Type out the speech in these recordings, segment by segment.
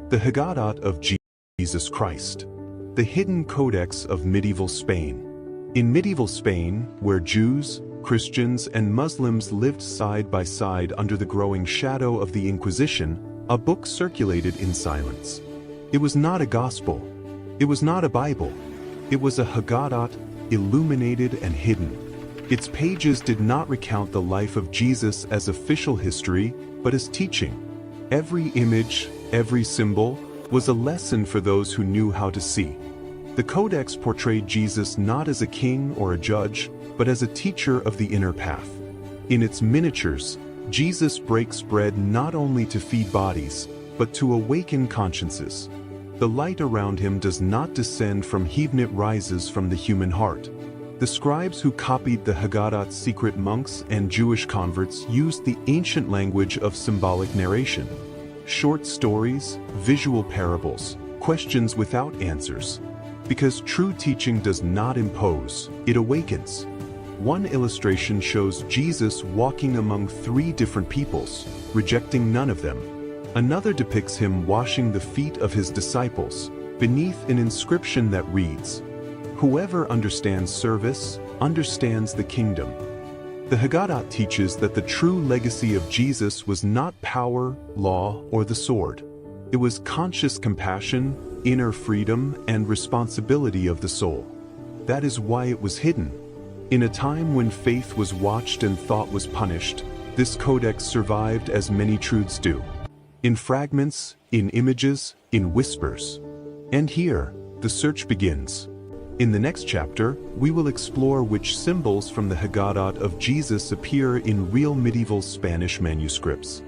The Haggadot of Jesus Christ, the hidden Codex of medieval Spain. In medieval Spain, where Jews, Christians, and Muslims lived side by side under the growing shadow of the Inquisition, a book circulated in silence. It was not a gospel. It was not a Bible. It was a Haggadot, illuminated and hidden. Its pages did not recount the life of Jesus as official history, but as teaching. Every image, every symbol, was a lesson for those who knew how to see. The Codex portrayed Jesus not as a king or a judge, but as a teacher of the inner path. In its miniatures, Jesus breaks bread not only to feed bodies, but to awaken consciences. The light around him does not descend from heaven, it rises from the human heart. The scribes who copied the Haggadot's secret monks and Jewish converts used the ancient language of symbolic narration. Short stories, visual parables, questions without answers. Because true teaching does not impose, it awakens. One illustration shows Jesus walking among 3 different peoples, rejecting none of them. Another depicts him washing the feet of his disciples, beneath an inscription that reads, "Whoever understands service, understands the kingdom." The Haggadot teaches that the true legacy of Jesus was not power, law, or the sword. It was conscious compassion, inner freedom, and responsibility of the soul. That is why it was hidden. In a time when faith was watched and thought was punished, this codex survived as many truths do. In fragments, in images, in whispers. And here, the search begins. In the next chapter, we will explore which symbols from the Haggadot of Jesus appear in real medieval Spanish manuscripts,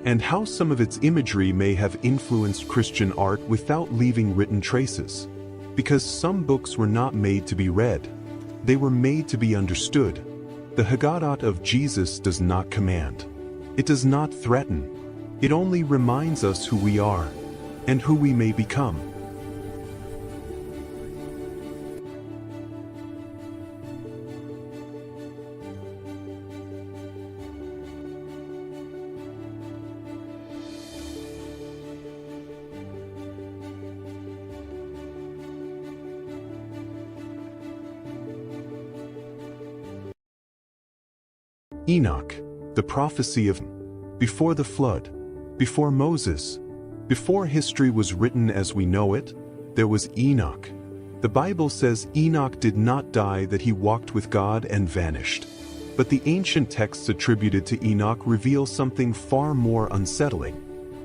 and how some of its imagery may have influenced Christian art without leaving written traces. Because some books were not made to be read, they were made to be understood. The Haggadot of Jesus does not command. It does not threaten. It only reminds us who we are, and who we may become. Enoch, the prophecy of before the flood, before Moses, before history was written as we know it, there was Enoch. The Bible says Enoch did not die, that he walked with God and vanished. But the ancient texts attributed to Enoch reveal something far more unsettling.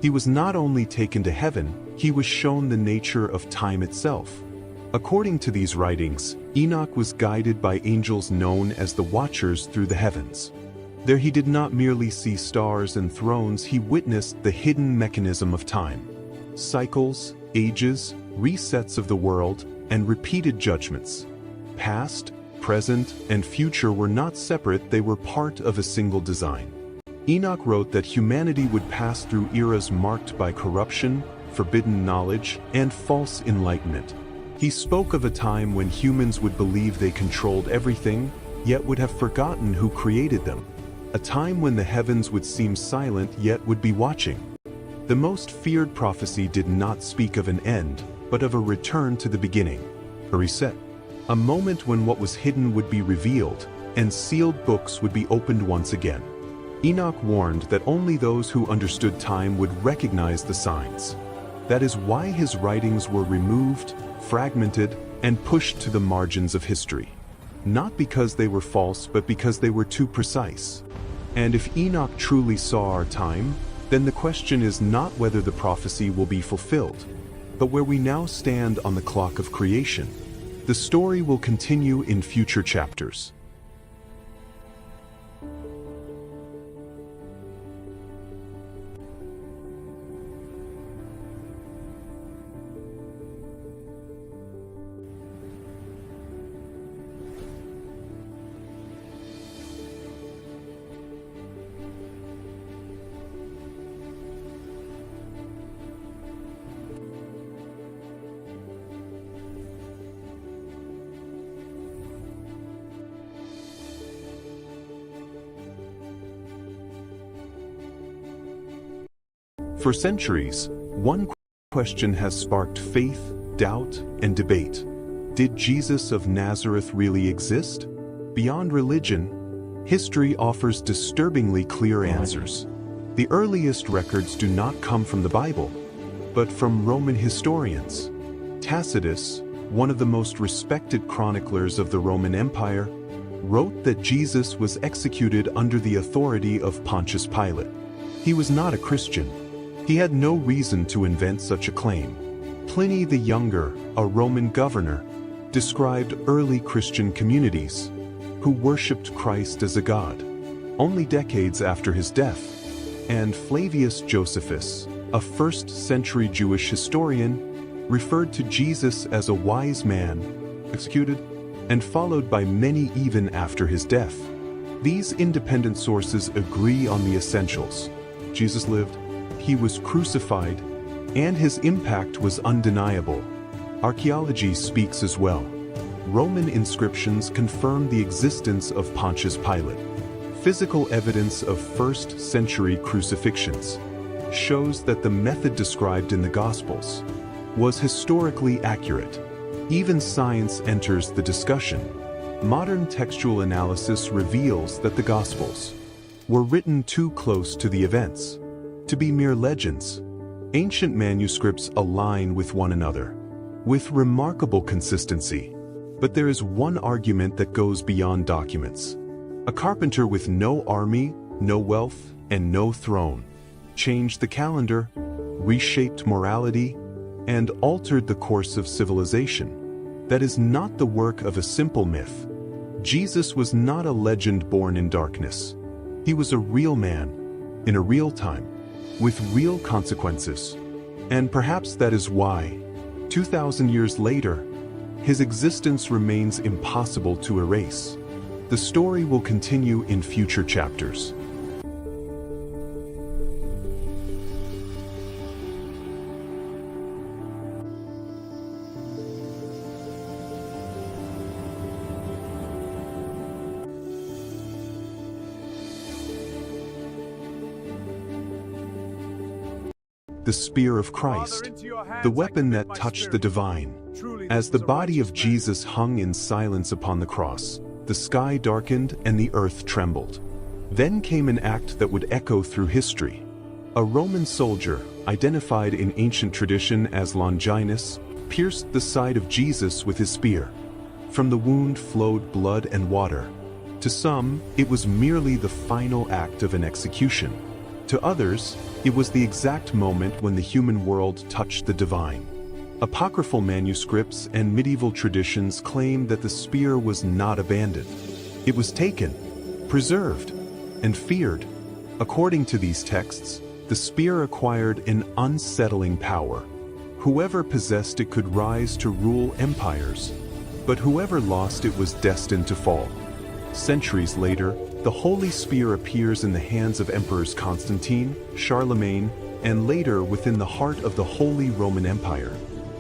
He was not only taken to heaven, he was shown the nature of time itself. According to these writings, Enoch was guided by angels known as the Watchers through the heavens. There he did not merely see stars and thrones, he witnessed the hidden mechanism of time. Cycles, ages, resets of the world, and repeated judgments. Past, present, and future were not separate, they were part of a single design. Enoch wrote that humanity would pass through eras marked by corruption, forbidden knowledge, and false enlightenment. He spoke of a time when humans would believe they controlled everything, yet would have forgotten who created them. A time when the heavens would seem silent yet would be watching. The most feared prophecy did not speak of an end, but of a return to the beginning, a reset. A moment when what was hidden would be revealed, and sealed books would be opened once again. Enoch warned that only those who understood time would recognize the signs. That is why his writings were removed, fragmented, and pushed to the margins of history. Not because they were false, but because they were too precise. And if Enoch truly saw our time, then the question is not whether the prophecy will be fulfilled, but where we now stand on the clock of creation. The story will continue in future chapters. For centuries, one question has sparked faith, doubt, and debate. Did Jesus of Nazareth really exist? Beyond religion, history offers disturbingly clear answers. The earliest records do not come from the Bible, but from Roman historians. Tacitus, one of the most respected chroniclers of the Roman Empire, wrote that Jesus was executed under the authority of Pontius Pilate. He was not a Christian. He had no reason to invent such a claim. Pliny the Younger, a Roman governor, described early Christian communities who worshipped Christ as a god, only decades after his death. And Flavius Josephus, a first-century Jewish historian, referred to Jesus as a wise man, executed, and followed by many even after his death. These independent sources agree on the essentials. Jesus lived, he was crucified, and his impact was undeniable. Archaeology speaks as well. Roman inscriptions confirm the existence of Pontius Pilate. Physical evidence of first-century crucifixions shows that the method described in the Gospels was historically accurate. Even science enters the discussion. Modern textual analysis reveals that the Gospels were written too close to the events to be mere legends. Ancient manuscripts align with one another with remarkable consistency. But there is one argument that goes beyond documents. A carpenter with no army, no wealth, and no throne changed the calendar, reshaped morality, and altered the course of civilization. That is not the work of a simple myth. Jesus was not a legend born in darkness. He was a real man, in a real time, with real consequences. And perhaps that is why, 2,000 years later, his existence remains impossible to erase. The story will continue in future chapters. The spear of Christ, the weapon that touched the divine. As the body of Jesus hung in silence upon the cross, the sky darkened and the earth trembled. Then came an act that would echo through history. A Roman soldier, identified in ancient tradition as Longinus, pierced the side of Jesus with his spear. From the wound flowed blood and water. To some, it was merely the final act of an execution. To others, it was the exact moment when the human world touched the divine. Apocryphal manuscripts and medieval traditions claim that the spear was not abandoned. It was taken, preserved, and feared. According to these texts, the spear acquired an unsettling power. Whoever possessed it could rise to rule empires, but whoever lost it was destined to fall. Centuries later, the Holy Spear appears in the hands of Emperors Constantine, Charlemagne, and later within the heart of the Holy Roman Empire.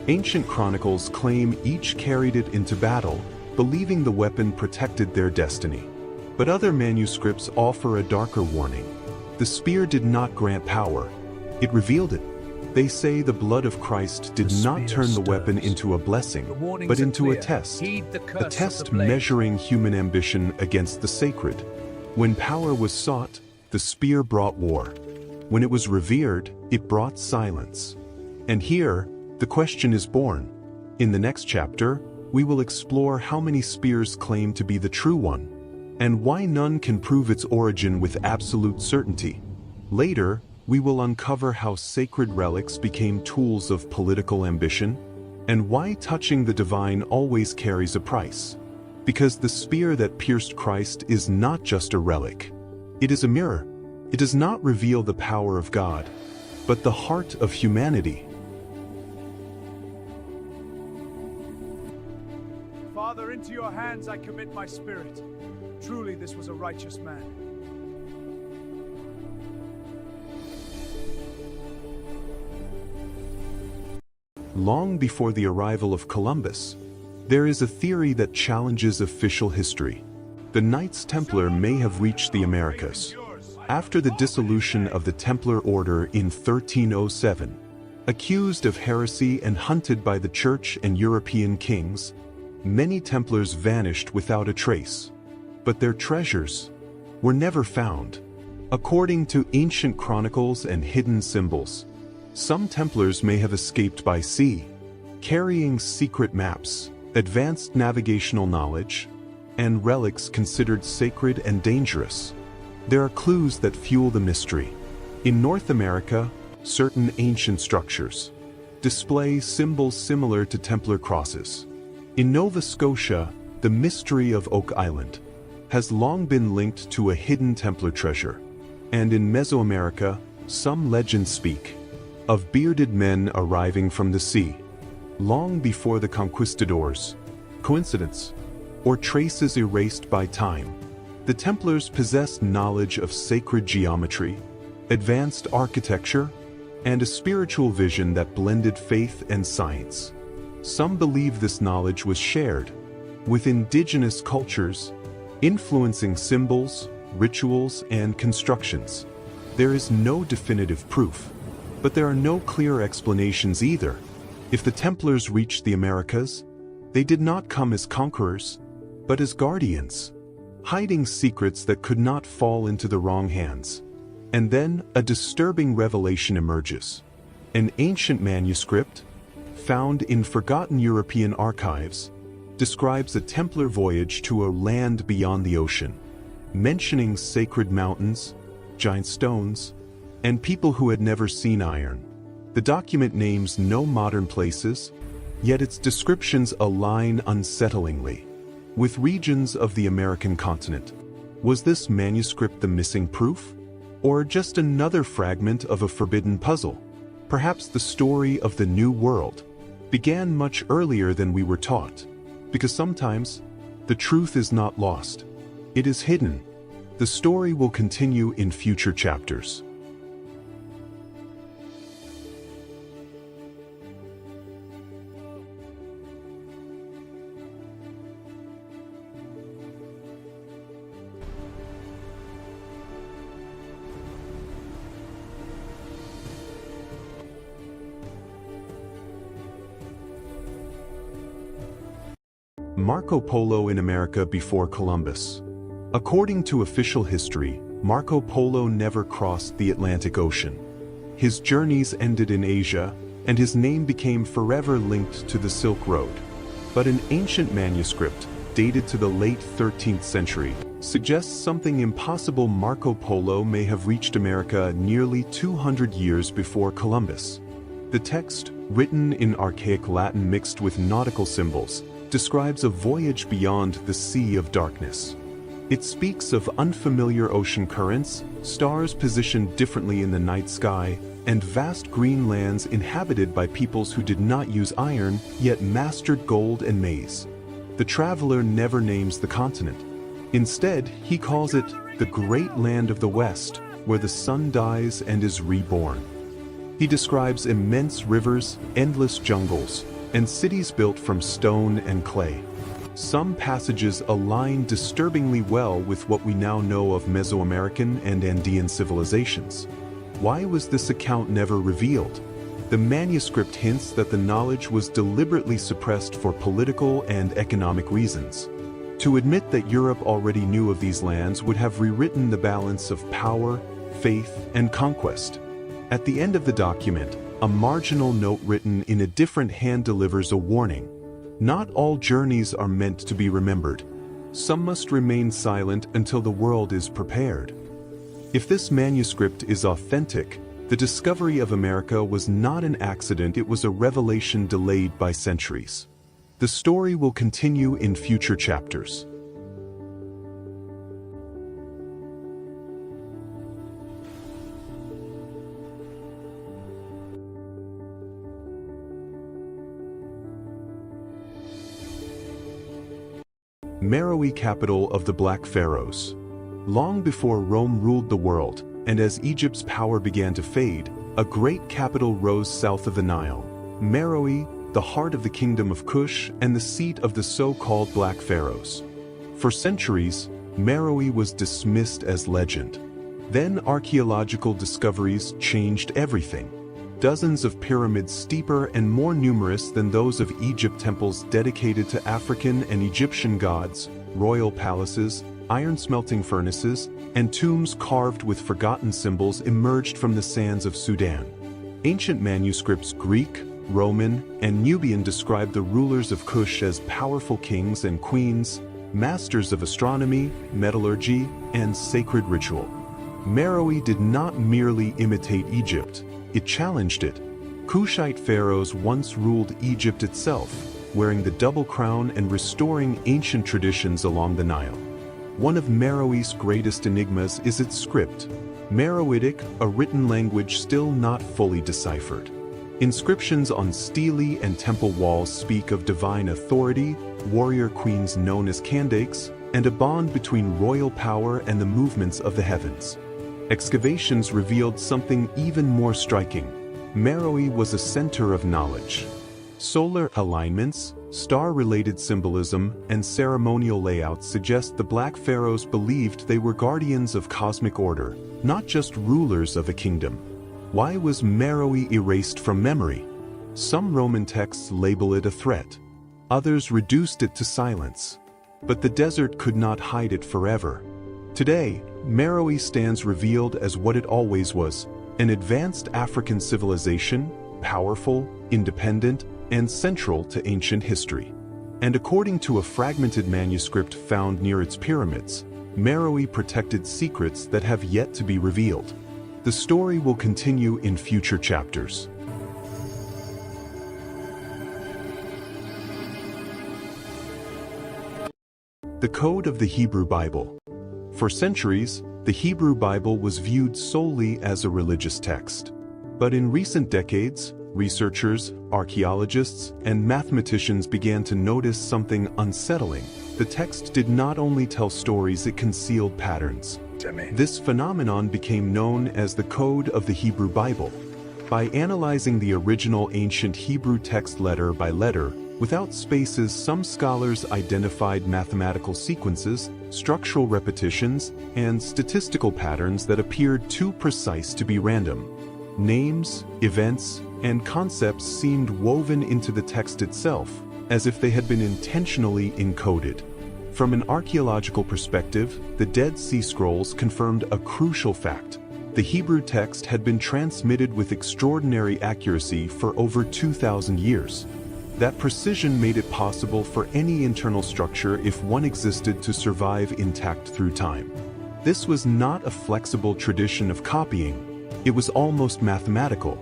Ancient chronicles claim each carried it into battle, believing the weapon protected their destiny. But other manuscripts offer a darker warning. The spear did not grant power, it revealed it. They say the blood of Christ did not turn the weapon into a blessing, but into a test. A test measuring human ambition against the sacred. When power was sought, the spear brought war. When it was revered, it brought silence. And here, the question is born. In the next chapter, we will explore how many spears claim to be the true one, and why none can prove its origin with absolute certainty. Later, we will uncover how sacred relics became tools of political ambition, and why touching the divine always carries a price. Because the spear that pierced Christ is not just a relic. It is a mirror. It does not reveal the power of God, but the heart of humanity. Father, into your hands I commit my spirit. Truly this was a righteous man. Long before the arrival of Columbus, there is a theory that challenges official history. The Knights Templar may have reached the Americas. After the dissolution of the Templar Order in 1307, Accused of heresy and hunted by the Church and European kings, many Templars vanished without a trace. But their treasures were never found. According to ancient chronicles and hidden symbols, some Templars may have escaped by sea, carrying secret maps, advanced navigational knowledge, and relics considered sacred and dangerous. There are clues that fuel the mystery. In North America, certain ancient structures display symbols similar to Templar crosses. In Nova Scotia, the mystery of Oak Island has long been linked to a hidden Templar treasure. And in Mesoamerica, some legends speak of bearded men arriving from the sea, long before the conquistadors. Coincidence? Or traces erased by time? The Templars possessed knowledge of sacred geometry, advanced architecture, and a spiritual vision that blended faith and science. Some believe this knowledge was shared with indigenous cultures, influencing symbols, rituals, and constructions. There is no definitive proof, but there are no clear explanations either. If the Templars reached the Americas, they did not come as conquerors, but as guardians, hiding secrets that could not fall into the wrong hands. And then a disturbing revelation emerges. An ancient manuscript, found in forgotten European archives, describes a Templar voyage to a land beyond the ocean, mentioning sacred mountains, giant stones, and people who had never seen iron. The document names no modern places, yet its descriptions align unsettlingly with regions of the American continent. Was this manuscript the missing proof, or just another fragment of a forbidden puzzle? Perhaps the story of the New World began much earlier than we were taught, because sometimes the truth is not lost, it is hidden. The story will continue in future chapters. Marco Polo in America before Columbus. According to official history, Marco Polo never crossed the Atlantic Ocean. His journeys ended in Asia, and his name became forever linked to the Silk Road. But an ancient manuscript, dated to the late 13th century, suggests something impossible. Marco Polo may have reached America nearly 200 years before Columbus. The text, written in archaic Latin mixed with nautical symbols, describes a voyage beyond the Sea of Darkness. It speaks of unfamiliar ocean currents, stars positioned differently in the night sky, and vast green lands inhabited by peoples who did not use iron, yet mastered gold and maize. The traveler never names the continent. Instead, he calls it the Great Land of the West, where the sun dies and is reborn. He describes immense rivers, endless jungles, and cities built from stone and clay. Some passages align disturbingly well with what we now know of Mesoamerican and Andean civilizations. Why was this account never revealed? The manuscript hints that the knowledge was deliberately suppressed for political and economic reasons. To admit that Europe already knew of these lands would have rewritten the balance of power, faith, and conquest. At the end of the document, a marginal note written in a different hand delivers a warning. Not all journeys are meant to be remembered. Some must remain silent until the world is prepared. If this manuscript is authentic, the discovery of America was not an accident, it was a revelation delayed by centuries. The story will continue in future chapters. Meroe, capital of the Black Pharaohs. Long before Rome ruled the world, and as Egypt's power began to fade, a great capital rose south of the Nile. Meroe, the heart of the kingdom of Kush and the seat of the so-called Black Pharaohs. For centuries, Meroe was dismissed as legend. Then archaeological discoveries changed everything. dozens of pyramids steeper and more numerous than those of Egypt, temples dedicated to African and Egyptian gods, royal palaces, iron-smelting furnaces, and tombs carved with forgotten symbols emerged from the sands of Sudan. Ancient manuscripts Greek, Roman, and Nubian describe the rulers of Kush as powerful kings and queens, masters of astronomy, metallurgy, and sacred ritual. Meroe did not merely imitate Egypt, it challenged it. Kushite pharaohs once ruled Egypt itself, wearing the double crown and restoring ancient traditions along the Nile. One of Meroe's greatest enigmas is its script, Meroitic, a written language still not fully deciphered. Inscriptions on stele and temple walls speak of divine authority, warrior queens known as Candakes, and a bond between royal power and the movements of the heavens. Excavations revealed something even more striking. Meroe was a center of knowledge. Solar alignments, star-related symbolism, and ceremonial layouts suggest the Black Pharaohs believed they were guardians of cosmic order, not just rulers of a kingdom. Why was Meroe erased from memory? Some Roman texts label it a threat. Others reduced it to silence. But the desert could not hide it forever. Today, Meroe stands revealed as what it always was, an advanced African civilization, powerful, independent, and central to ancient history. And according to a fragmented manuscript found near its pyramids, Meroe protected secrets that have yet to be revealed. The story will continue in future chapters. The Code of the Hebrew Bible. For centuries, the Hebrew Bible was viewed solely as a religious text. But in recent decades, researchers, archaeologists, and mathematicians began to notice something unsettling. The text did not only tell stories, it concealed patterns. This phenomenon became known as the Code of the Hebrew Bible. By analyzing the original ancient Hebrew text letter by letter, without spaces, some scholars identified mathematical sequences, structural repetitions, and statistical patterns that appeared too precise to be random. Names, events, and concepts seemed woven into the text itself, as if they had been intentionally encoded. From an archaeological perspective, the Dead Sea Scrolls confirmed a crucial fact. The Hebrew text had been transmitted with extraordinary accuracy for over 2,000 years. That precision made it possible for any internal structure, if one existed, to survive intact through time. This was not a flexible tradition of copying. It was almost mathematical.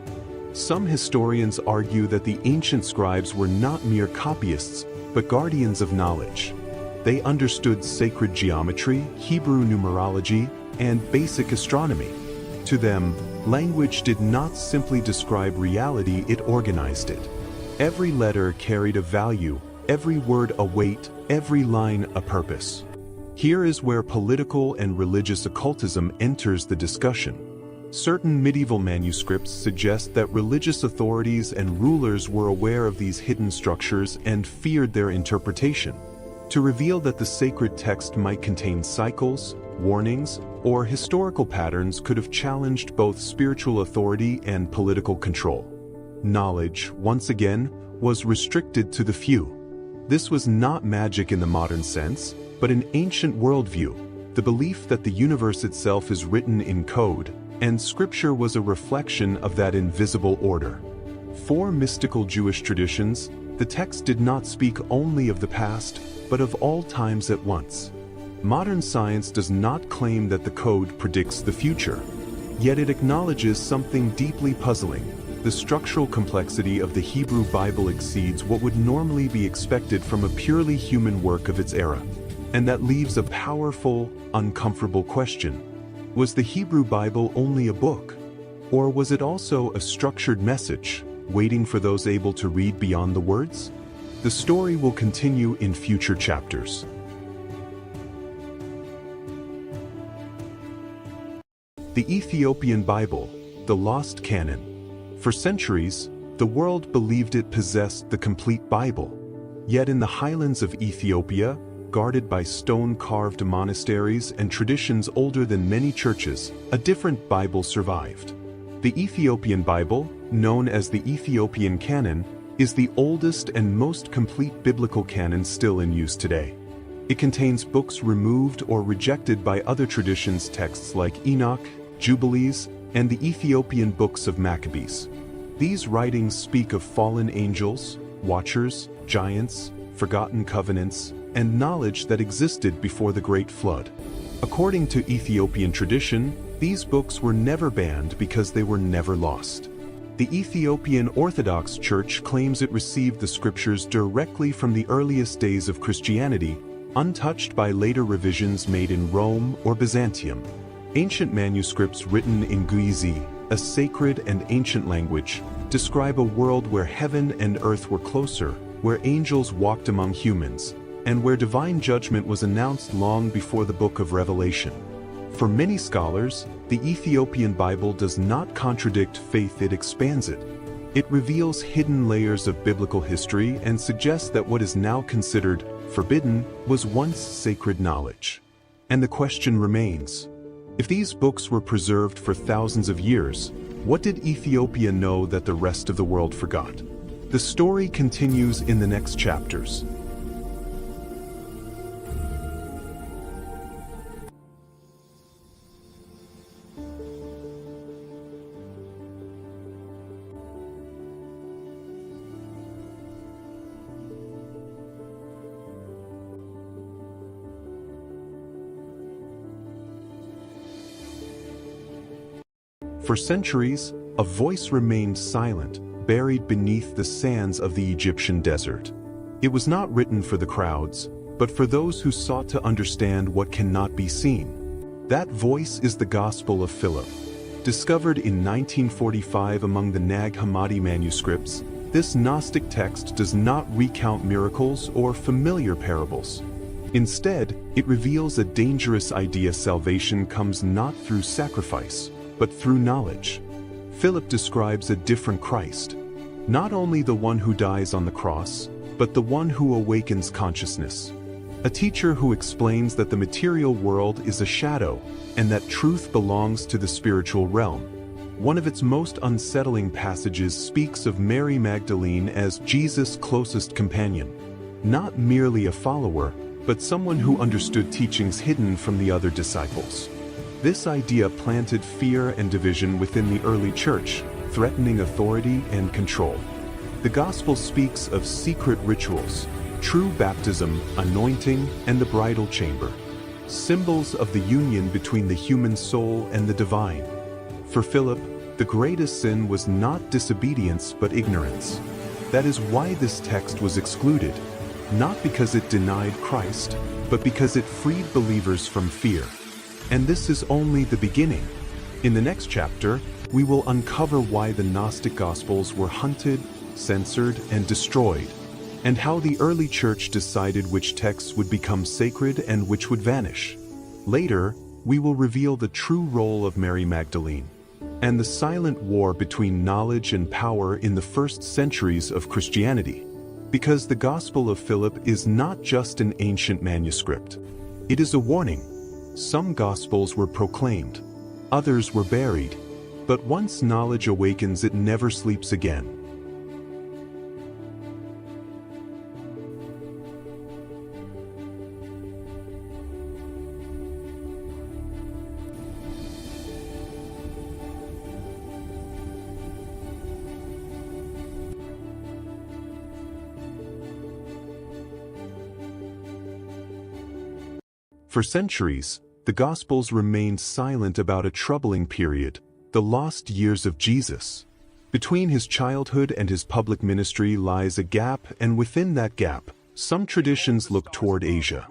Some historians argue that the ancient scribes were not mere copyists, but guardians of knowledge. They understood sacred geometry, Hebrew numerology, and basic astronomy. To them, language did not simply describe reality, it organized it. Every letter carried a value, every word a weight, every line a purpose. Here is where political and religious occultism enters the discussion. Certain medieval manuscripts suggest that religious authorities and rulers were aware of these hidden structures and feared their interpretation. To reveal that the sacred text might contain cycles, warnings, or historical patterns could have challenged both spiritual authority and political control. Knowledge, once again, was restricted to the few. This was not magic in the modern sense, but an ancient worldview, the belief that the universe itself is written in code, and scripture was a reflection of that invisible order. For mystical Jewish traditions, the text did not speak only of the past, but of all times at once. Modern science does not claim that the code predicts the future, yet it acknowledges something deeply puzzling. The structural complexity of the Hebrew Bible exceeds what would normally be expected from a purely human work of its era. And that leaves a powerful, uncomfortable question. Was the Hebrew Bible only a book? Or was it also a structured message, waiting for those able to read beyond the words? The story will continue in future chapters. The Ethiopian Bible, the Lost Canon. For centuries, the world believed it possessed the complete Bible. Yet in the highlands of Ethiopia, guarded by stone-carved monasteries and traditions older than many churches, a different Bible survived. The Ethiopian Bible, known as the Ethiopian Canon, is the oldest and most complete biblical canon still in use today. It contains books removed or rejected by other traditions, texts like Enoch, Jubilees, and the Ethiopian books of Maccabees. These writings speak of fallen angels, watchers, giants, forgotten covenants, and knowledge that existed before the Great Flood. According to Ethiopian tradition, these books were never banned because they were never lost. The Ethiopian Orthodox Church claims it received the scriptures directly from the earliest days of Christianity, untouched by later revisions made in Rome or Byzantium. Ancient manuscripts written in Guizi, a sacred and ancient language, describe a world where heaven and earth were closer, where angels walked among humans, and where divine judgment was announced long before the Book of Revelation. For many scholars, the Ethiopian Bible does not contradict faith, it expands it. It reveals hidden layers of biblical history and suggests that what is now considered forbidden was once sacred knowledge. And the question remains, if these books were preserved for thousands of years, what did Ethiopia know that the rest of the world forgot? The story continues in the next chapters. For centuries, a voice remained silent, buried beneath the sands of the Egyptian desert. It was not written for the crowds, but for those who sought to understand what cannot be seen. That voice is the Gospel of Philip. Discovered in 1945 among the Nag Hammadi manuscripts, this Gnostic text does not recount miracles or familiar parables. Instead, it reveals a dangerous idea: salvation comes not through sacrifice, but through knowledge. Philip describes a different Christ, not only the one who dies on the cross, but the one who awakens consciousness. A teacher who explains that the material world is a shadow and that truth belongs to the spiritual realm. One of its most unsettling passages speaks of Mary Magdalene as Jesus' closest companion, not merely a follower, but someone who understood teachings hidden from the other disciples. This idea planted fear and division within the early church, threatening authority and control. The Gospel speaks of secret rituals, true baptism, anointing, and the bridal chamber, symbols of the union between the human soul and the divine. For Philip, the greatest sin was not disobedience but ignorance. That is why this text was excluded, not because it denied Christ, but because it freed believers from fear. And this is only the beginning. In the next chapter, we will uncover why the Gnostic Gospels were hunted, censored, and destroyed, and how the early church decided which texts would become sacred and which would vanish. Later, we will reveal the true role of Mary Magdalene and the silent war between knowledge and power in the first centuries of Christianity. Because the Gospel of Philip is not just an ancient manuscript. It is a warning. Some Gospels were proclaimed, others were buried, but once knowledge awakens, it never sleeps again. For centuries, the Gospels remained silent about a troubling period, the lost years of Jesus. Between his childhood and his public ministry lies a gap, and within that gap, some traditions look toward Asia.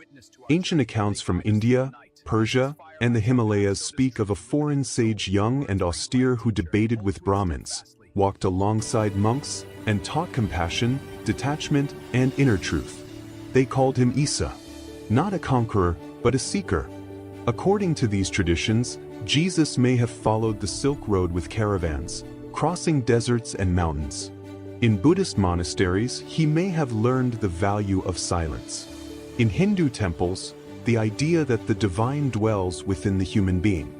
Ancient accounts from India, Persia, and the Himalayas speak of a foreign sage, young and austere, who debated with Brahmins, walked alongside monks, and taught compassion, detachment, and inner truth. They called him Isa, not a conqueror, but a seeker. According to these traditions, Jesus may have followed the Silk Road with caravans, crossing deserts and mountains. In Buddhist monasteries, he may have learned the value of silence. In Hindu temples, the idea that the divine dwells within the human being.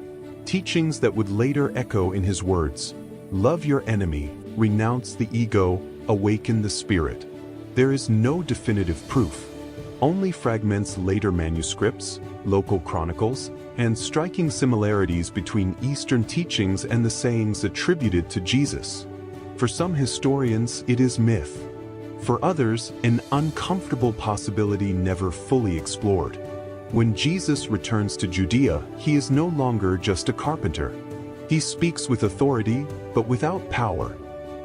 Teachings that would later echo in his words, Love your enemy, renounce the ego, awaken the spirit. There is no definitive proof. Only fragments, later manuscripts, local chronicles, and striking similarities between Eastern teachings and the sayings attributed to Jesus. For some historians, it is myth. For others, an uncomfortable possibility never fully explored. When Jesus returns to Judea, he is no longer just a carpenter. He speaks with authority, but without power.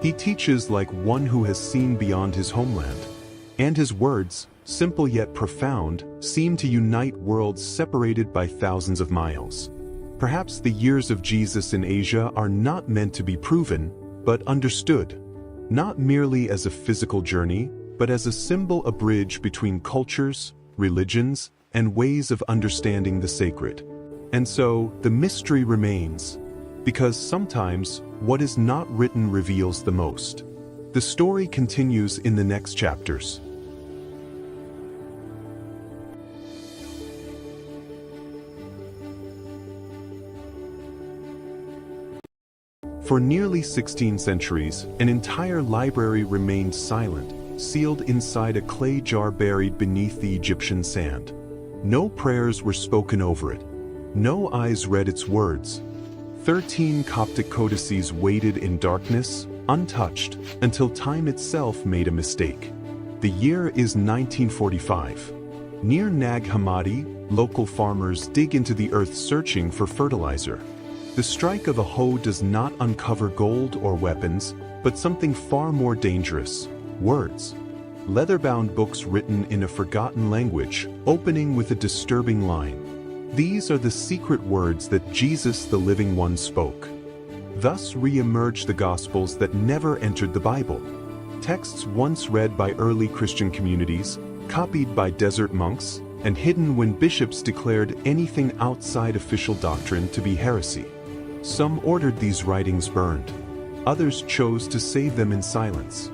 He teaches like one who has seen beyond his homeland. And his words, simple yet profound, seem to unite worlds separated by thousands of miles. Perhaps the years of Jesus in Asia are not meant to be proven, but understood. Not merely as a physical journey, but as a symbol, a bridge between cultures, religions, and ways of understanding the sacred. And so, the mystery remains, because sometimes what is not written reveals the most. The story continues in the next chapters. For nearly 16 centuries, an entire library remained silent, sealed inside a clay jar buried beneath the Egyptian sand. No prayers were spoken over it. No eyes read its words. 13 Coptic codices waited in darkness, untouched, until time itself made a mistake. The year is 1945. Near Nag Hammadi, local farmers dig into the earth searching for fertilizer. The strike of a hoe does not uncover gold or weapons, but something far more dangerous: words. Leather-bound books written in a forgotten language, opening with a disturbing line. These are the secret words that Jesus, the living one, spoke. Thus re-emerge the Gospels that never entered the Bible. Texts once read by early Christian communities, copied by desert monks, and hidden when bishops declared anything outside official doctrine to be heresy. Some ordered these writings burned. Others chose to save them in silence.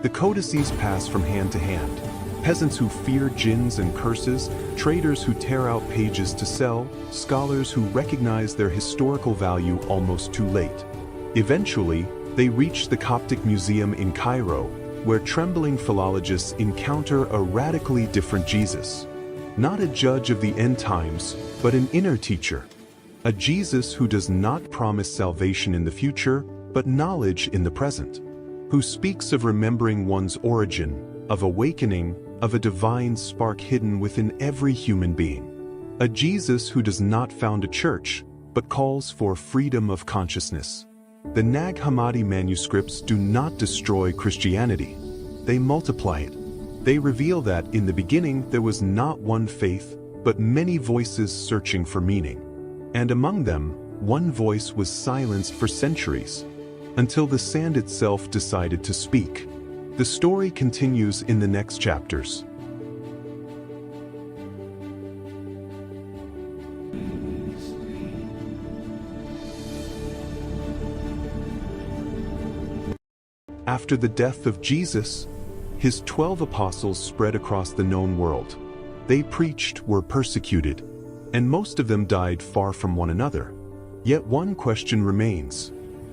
The codices pass from hand to hand. Peasants who fear jinns and curses, traders who tear out pages to sell, scholars who recognize their historical value almost too late. Eventually, they reach the Coptic Museum in Cairo, where trembling philologists encounter a radically different Jesus. Not a judge of the end times, but an inner teacher. A Jesus who does not promise salvation in the future, but knowledge in the present. Who speaks of remembering one's origin, of awakening, of a divine spark hidden within every human being. A Jesus who does not found a church, but calls for freedom of consciousness. The Nag Hammadi manuscripts do not destroy Christianity. They multiply it. They reveal that in the beginning there was not one faith, but many voices searching for meaning. And among them, one voice was silenced for centuries, until the sand itself decided to speak. The story continues in the next chapters. After the death of Jesus, his 12 apostles spread across the known world. They preached, were persecuted, and most of them died far from one another. Yet one question remains: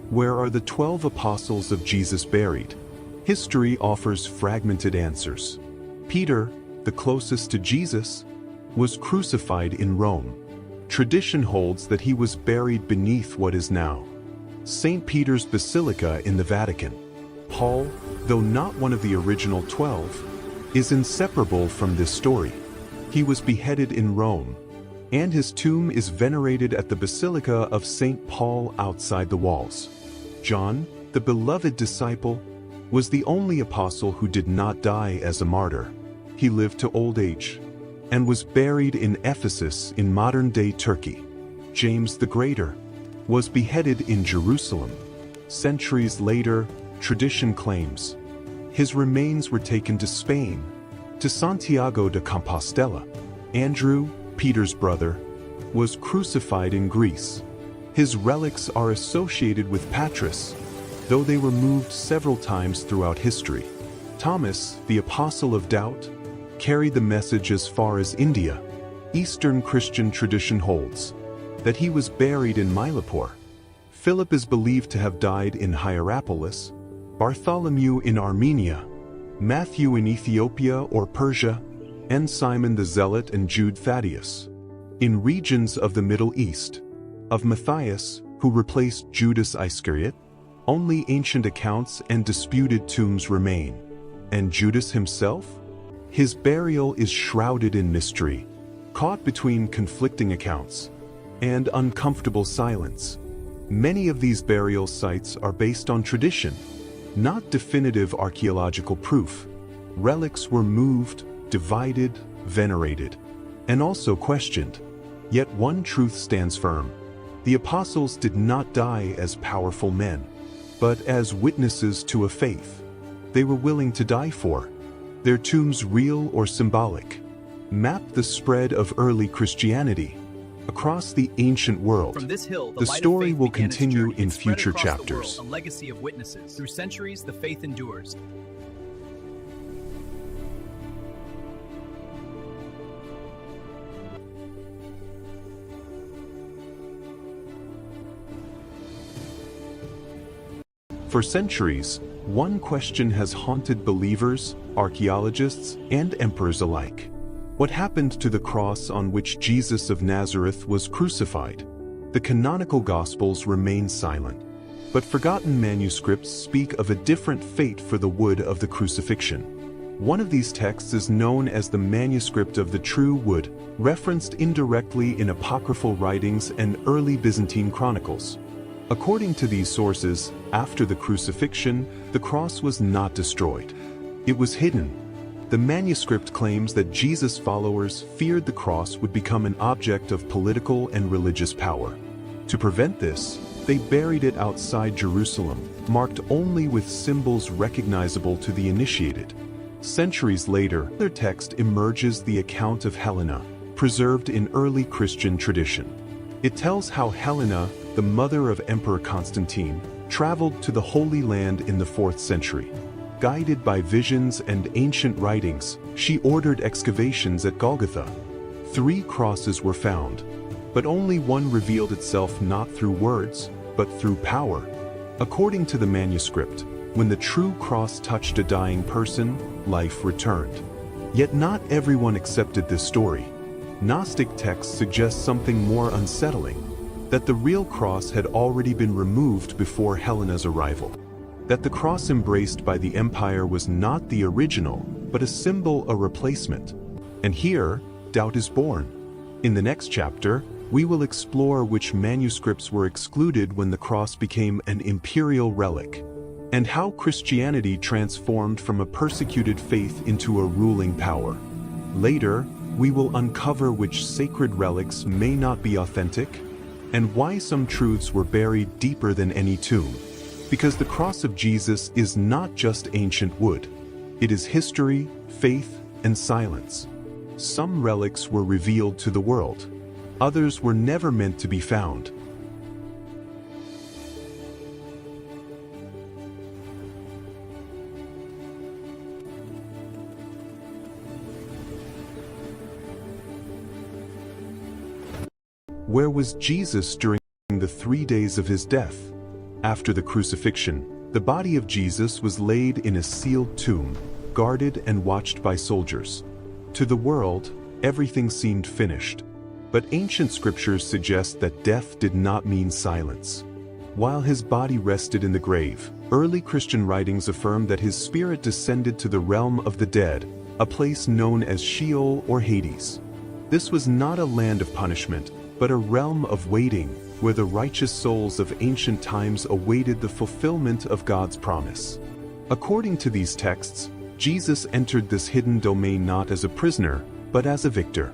where are the 12 apostles of Jesus buried? History offers fragmented answers. Peter, the closest to Jesus, was crucified in Rome. Tradition holds that he was buried beneath what is now St. Peter's Basilica in the Vatican. Paul, though not one of the original 12, is inseparable from this story. He was beheaded in Rome, and his tomb is venerated at the Basilica of St. Paul outside the walls. John, the beloved disciple, was the only apostle who did not die as a martyr. He lived to old age and was buried in Ephesus in modern-day Turkey. James the Greater was beheaded in Jerusalem. Centuries later, tradition claims his remains were taken to Spain, to Santiago de Compostela. Andrew, Peter's brother, was crucified in Greece. His relics are associated with Patras, though they were moved several times throughout history. Thomas, the apostle of doubt, carried the message as far as India. Eastern Christian tradition holds that he was buried in Mylapore. Philip is believed to have died in Hierapolis, Bartholomew in Armenia, Matthew in Ethiopia or Persia, and Simon the Zealot and Jude Thaddeus in regions of the Middle East. Of Matthias, who replaced Judas Iscariot, only ancient accounts and disputed tombs remain. And Judas himself? His burial is shrouded in mystery, caught between conflicting accounts and uncomfortable silence. Many of these burial sites are based on tradition, not definitive archaeological proof. Relics were moved, divided, venerated, and also questioned. Yet one truth stands firm. The apostles did not die as powerful men, but as witnesses to a faith they were willing to die for. Their tombs, real or symbolic, map the spread of early Christianity across the ancient world. From this hill, the story will continue in future chapters. A legacy of witnesses. Through centuries, the faith endures. For centuries, one question has haunted believers, archaeologists, and emperors alike. What happened to the cross on which Jesus of Nazareth was crucified? The canonical Gospels remain silent, but forgotten manuscripts speak of a different fate for the wood of the crucifixion. One of these texts is known as the manuscript of the true wood, referenced indirectly in apocryphal writings and early Byzantine chronicles. According to these sources, after the crucifixion, the cross was not destroyed. It was hidden. The manuscript claims that Jesus' followers feared the cross would become an object of political and religious power. To prevent this, they buried it outside Jerusalem, marked only with symbols recognizable to the initiated. Centuries later, their text emerges the account of Helena, preserved in early Christian tradition. It tells how Helena, the mother of Emperor Constantine, traveled to the Holy Land in the 4th century. Guided by visions and ancient writings, she ordered excavations at Golgotha. 3 crosses were found, but only one revealed itself not through words, but through power. According to the manuscript, when the true cross touched a dying person, life returned. Yet not everyone accepted this story. Gnostic texts suggest something more unsettling, that the real cross had already been removed before Helena's arrival. That the cross embraced by the empire was not the original, but a symbol, a replacement. And here, doubt is born. In the next chapter, we will explore which manuscripts were excluded when the cross became an imperial relic, and how Christianity transformed from a persecuted faith into a ruling power. Later, we will uncover which sacred relics may not be authentic, and why some truths were buried deeper than any tomb. Because the cross of Jesus is not just ancient wood. It is history, faith, and silence. Some relics were revealed to the world. Others were never meant to be found. Where was Jesus during the 3 days of his death? After the crucifixion, the body of Jesus was laid in a sealed tomb, guarded and watched by soldiers. To the world, everything seemed finished. But ancient scriptures suggest that death did not mean silence. While his body rested in the grave, early Christian writings affirm that his spirit descended to the realm of the dead, a place known as Sheol or Hades. This was not a land of punishment, but a realm of waiting, where the righteous souls of ancient times awaited the fulfillment of God's promise. According to these texts, Jesus entered this hidden domain not as a prisoner, but as a victor.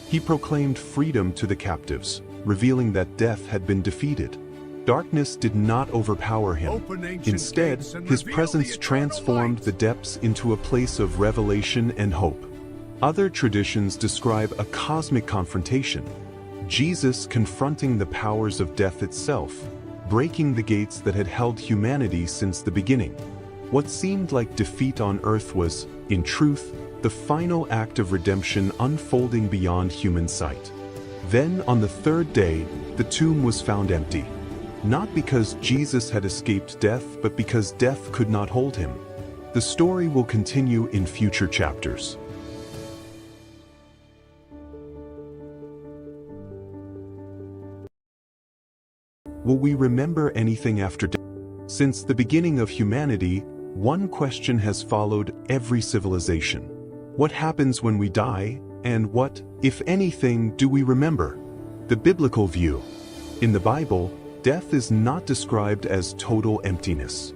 He proclaimed freedom to the captives, revealing that death had been defeated. Darkness did not overpower him. Instead, his presence transformed the depths into a place of revelation and hope. Other traditions describe a cosmic confrontation, Jesus confronting the powers of death itself, breaking the gates that had held humanity since the beginning. What seemed like defeat on earth was, in truth, the final act of redemption unfolding beyond human sight. Then, on the 3rd day, the tomb was found empty. not because Jesus had escaped death, but because death could not hold him. The story will continue in future chapters. Will we remember anything after death? Since the beginning of humanity, one question has followed every civilization. What happens when we die, and what, if anything, do we remember? The biblical view. In the Bible, death is not described as total emptiness.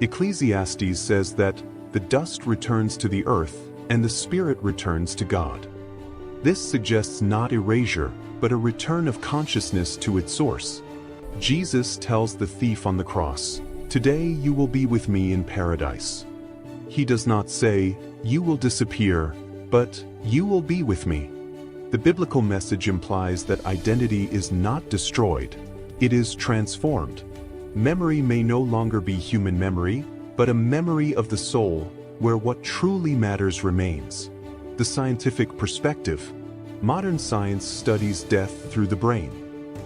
Ecclesiastes says that the dust returns to the earth, and the spirit returns to God. This suggests not erasure, but a return of consciousness to its source. Jesus tells the thief on the cross, "Today you will be with me in paradise." He does not say, "You will disappear," but "You will be with me." The biblical message implies that identity is not destroyed, it is transformed. Memory may no longer be human memory, but a memory of the soul, where what truly matters remains. The scientific perspective. Modern science studies death through the brain.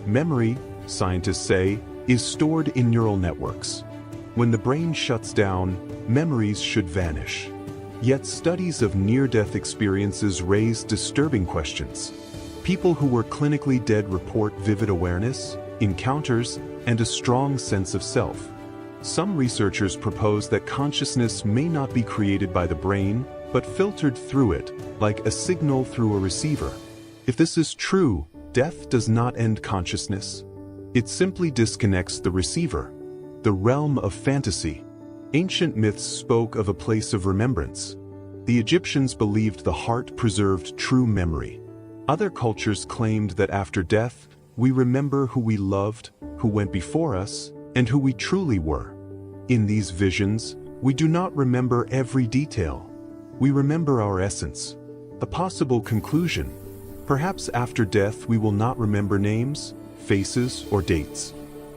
Memory, scientists say, is stored in neural networks. When the brain shuts down, memories should vanish. Yet studies of near-death experiences raise disturbing questions. People who were clinically dead report vivid awareness, encounters, and a strong sense of self. Some researchers propose that consciousness may not be created by the brain, but filtered through it, like a signal through a receiver. If this is true, death does not end consciousness. It simply disconnects the receiver. The realm of fantasy. Ancient myths spoke of a place of remembrance. The Egyptians believed the heart preserved true memory. Other cultures claimed that after death, we remember who we loved, who went before us, and who we truly were. In these visions, we do not remember every detail. We remember our essence. A possible conclusion. Perhaps after death we will not remember names, faces, or dates.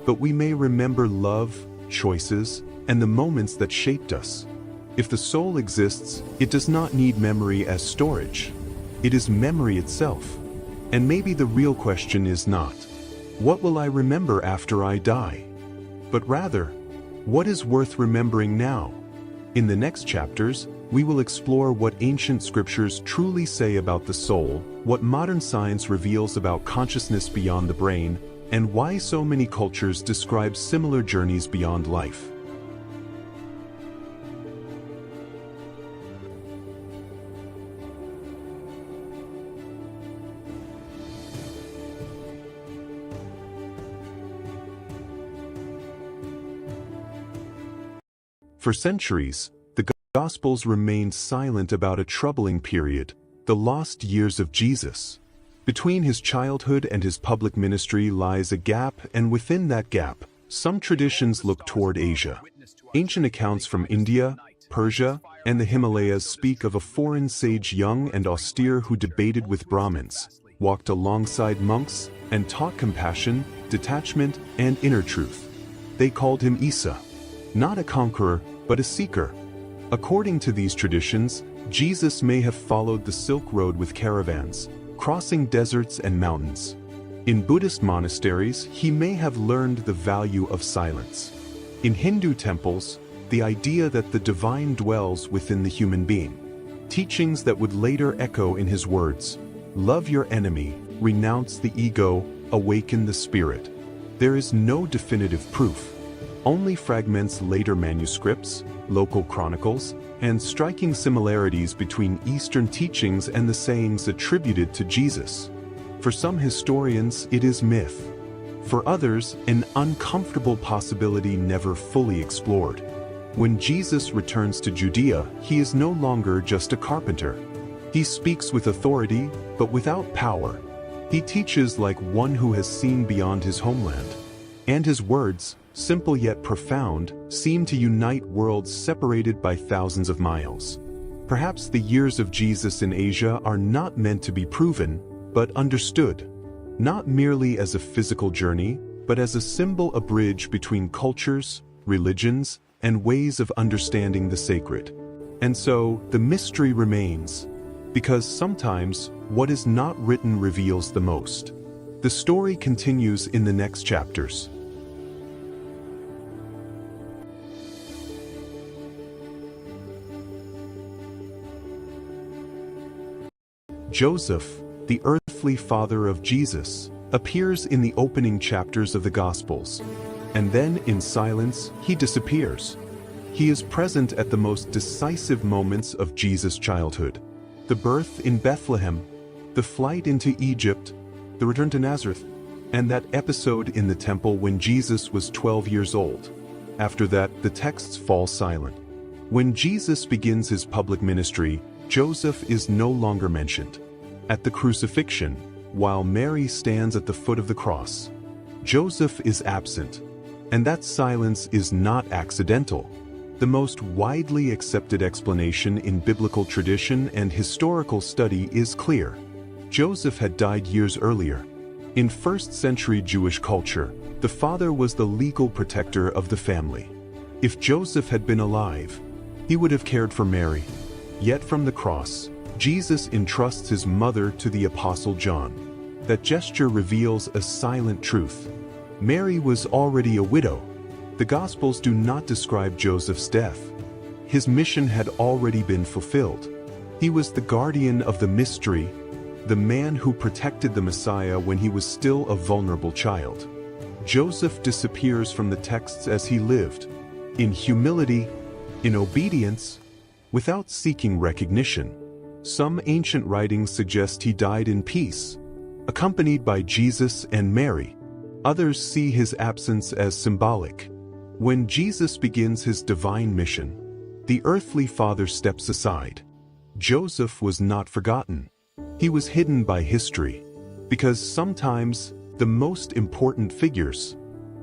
But we may remember love, choices, and the moments that shaped us. If the soul exists, it does not need memory as storage. It is memory itself. And maybe the real question is not, what will I remember after I die? But rather, what is worth remembering now? In the next chapters, we will explore what ancient scriptures truly say about the soul, what modern science reveals about consciousness beyond the brain, and why so many cultures describe similar journeys beyond life. For centuries, the Gospels remained silent about a troubling period, the lost years of Jesus. Between his childhood and his public ministry lies a gap, and within that gap, some traditions look toward Asia. Ancient accounts from India, Persia, and the Himalayas speak of a foreign sage young and austere who debated with Brahmins, walked alongside monks, and taught compassion, detachment, and inner truth. They called him Isa. Not a conqueror, but a seeker. According to these traditions, Jesus may have followed the Silk Road with caravans, crossing deserts and mountains. In Buddhist monasteries, he may have learned the value of silence. In Hindu temples, the idea that the divine dwells within the human being. Teachings that would later echo in his words, "Love your enemy, renounce the ego, awaken the spirit." There is no definitive proof. Only fragments, later manuscripts, local chronicles, and striking similarities between Eastern teachings and the sayings attributed to Jesus. For some historians, it is myth. For others, an uncomfortable possibility never fully explored. When Jesus returns to Judea, he is no longer just a carpenter. He speaks with authority, but without power. He teaches like one who has seen beyond his homeland. And his words, simple yet profound, seem to unite worlds separated by thousands of miles. Perhaps the years of Jesus in Asia are not meant to be proven, but understood. Not merely as a physical journey, but as a symbol, a bridge between cultures, religions, and ways of understanding the sacred. And so, the mystery remains, because sometimes what is not written reveals the most. The story continues in the next chapters. Joseph, the earthly father of Jesus, appears in the opening chapters of the Gospels, and then in silence he disappears. He is present at the most decisive moments of Jesus' childhood: the birth in Bethlehem, the flight into Egypt, the return to Nazareth, and that episode in the temple when Jesus was 12 years old. After that, the texts fall silent. When Jesus begins his public ministry, Joseph is no longer mentioned. At the crucifixion, while Mary stands at the foot of the cross, Joseph is absent. And that silence is not accidental. The most widely accepted explanation in biblical tradition and historical study is clear. Joseph had died years earlier. In first-century Jewish culture, the father was the legal protector of the family. If Joseph had been alive, he would have cared for Mary. Yet from the cross, Jesus entrusts his mother to the Apostle John. That gesture reveals a silent truth. Mary was already a widow. The Gospels do not describe Joseph's death. His mission had already been fulfilled. He was the guardian of the mystery, the man who protected the Messiah when he was still a vulnerable child. Joseph disappears from the texts as he lived, in humility, in obedience, without seeking recognition. Some ancient writings suggest he died in peace, accompanied by Jesus and Mary. Others see his absence as symbolic. When Jesus begins his divine mission, the earthly father steps aside. Joseph was not forgotten. He was hidden by history, because sometimes the most important figures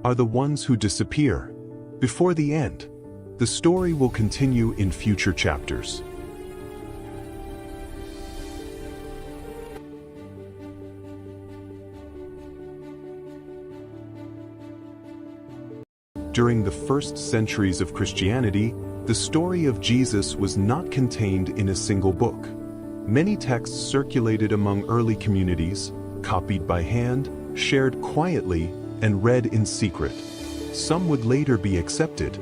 are the ones who disappear. Before the end, the story will continue in future chapters. During the first centuries of Christianity, the story of Jesus was not contained in a single book. Many texts circulated among early communities, copied by hand, shared quietly, and read in secret. Some would later be accepted,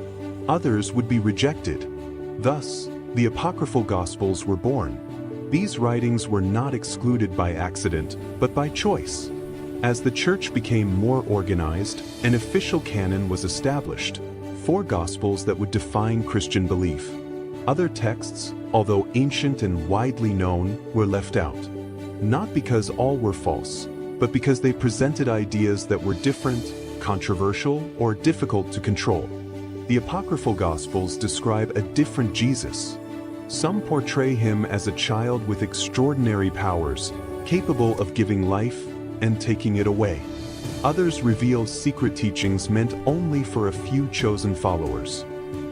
others would be rejected. Thus, the apocryphal Gospels were born. These writings were not excluded by accident, but by choice. As the Church became more organized, an official canon was established, 4 Gospels that would define Christian belief. Other texts, although ancient and widely known, were left out. Not because all were false, but because they presented ideas that were different, controversial, or difficult to control. The apocryphal Gospels describe a different Jesus. Some portray him as a child with extraordinary powers, capable of giving life and taking it away. Others reveal secret teachings meant only for a few chosen followers.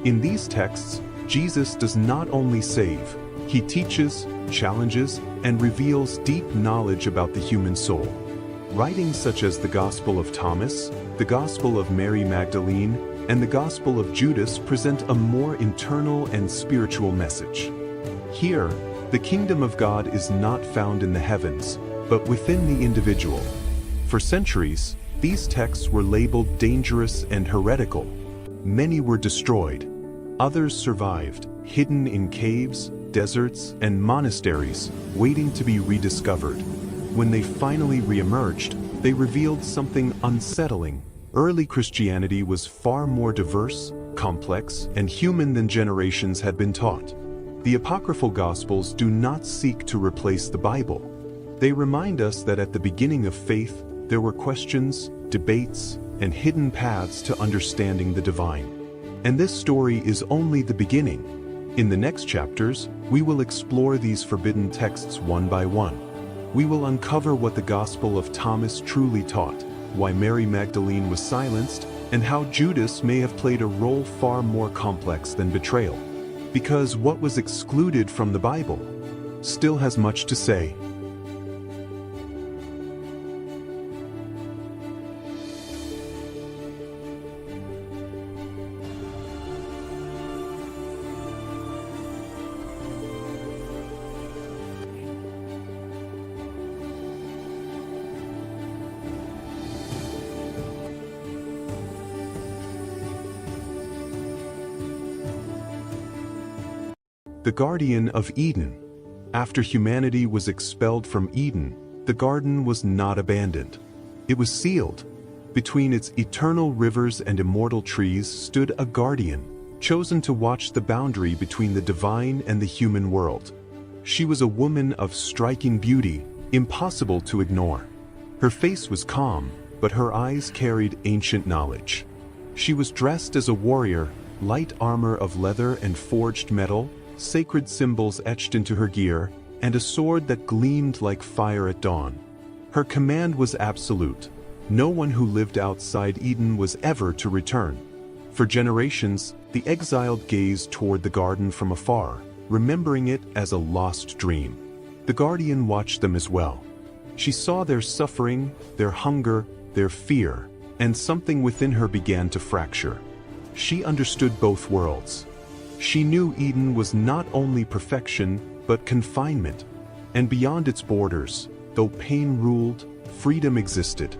In these texts, Jesus does not only save, he teaches, challenges, and reveals deep knowledge about the human soul. Writings such as the Gospel of Thomas, the Gospel of Mary Magdalene, and the Gospel of Judas present a more internal and spiritual message. Here, the kingdom of God is not found in the heavens, but within the individual. For centuries, these texts were labeled dangerous and heretical. Many were destroyed. Others survived, hidden in caves, deserts, and monasteries, waiting to be rediscovered. When they finally re-emerged, they revealed something unsettling. Early Christianity was far more diverse, complex, and human than generations had been taught. The apocryphal Gospels do not seek to replace the Bible. They remind us that at the beginning of faith, there were questions, debates, and hidden paths to understanding the divine. And this story is only the beginning. In the next chapters, we will explore these forbidden texts one by one. We will uncover what the Gospel of Thomas truly taught, why Mary Magdalene was silenced, and how Judas may have played a role far more complex than betrayal. Because what was excluded from the Bible still has much to say. The guardian of Eden. After humanity was expelled from Eden, the garden was not abandoned. It was sealed. Between its eternal rivers and immortal trees stood a guardian, chosen to watch the boundary between the divine and the human world. She was a woman of striking beauty, impossible to ignore. Her face was calm, but her eyes carried ancient knowledge. She was dressed as a warrior, light armor of leather and forged metal, sacred symbols etched into her gear, and a sword that gleamed like fire at dawn. Her command was absolute. No one who lived outside Eden was ever to return. For generations, the exiled gazed toward the garden from afar, remembering it as a lost dream. The guardian watched them as well. She saw their suffering, their hunger, their fear, and something within her began to fracture. She understood both worlds. She knew Eden was not only perfection, but confinement. And beyond its borders, though pain ruled, freedom existed.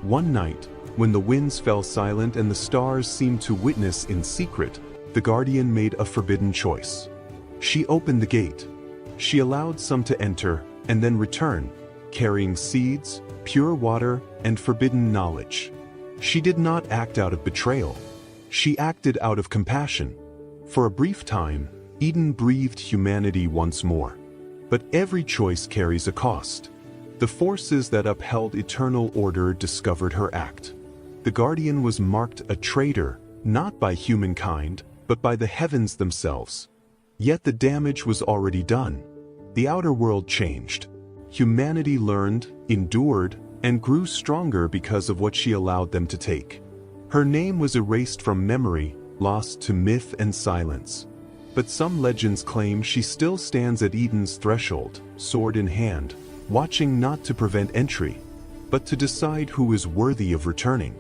One night, when the winds fell silent and the stars seemed to witness in secret, the guardian made a forbidden choice. She opened the gate. She allowed some to enter, and then return, carrying seeds, pure water, and forbidden knowledge. She did not act out of betrayal. She acted out of compassion. For a brief time, Eden breathed humanity once more. But every choice carries a cost. The forces that upheld eternal order discovered her act. The guardian was marked a traitor, not by humankind, but by the heavens themselves. Yet the damage was already done. The outer world changed. Humanity learned, endured, and grew stronger because of what she allowed them to take. Her name was erased from memory, lost to myth and silence. But some legends claim she still stands at Eden's threshold, sword in hand, watching not to prevent entry, but to decide who is worthy of returning.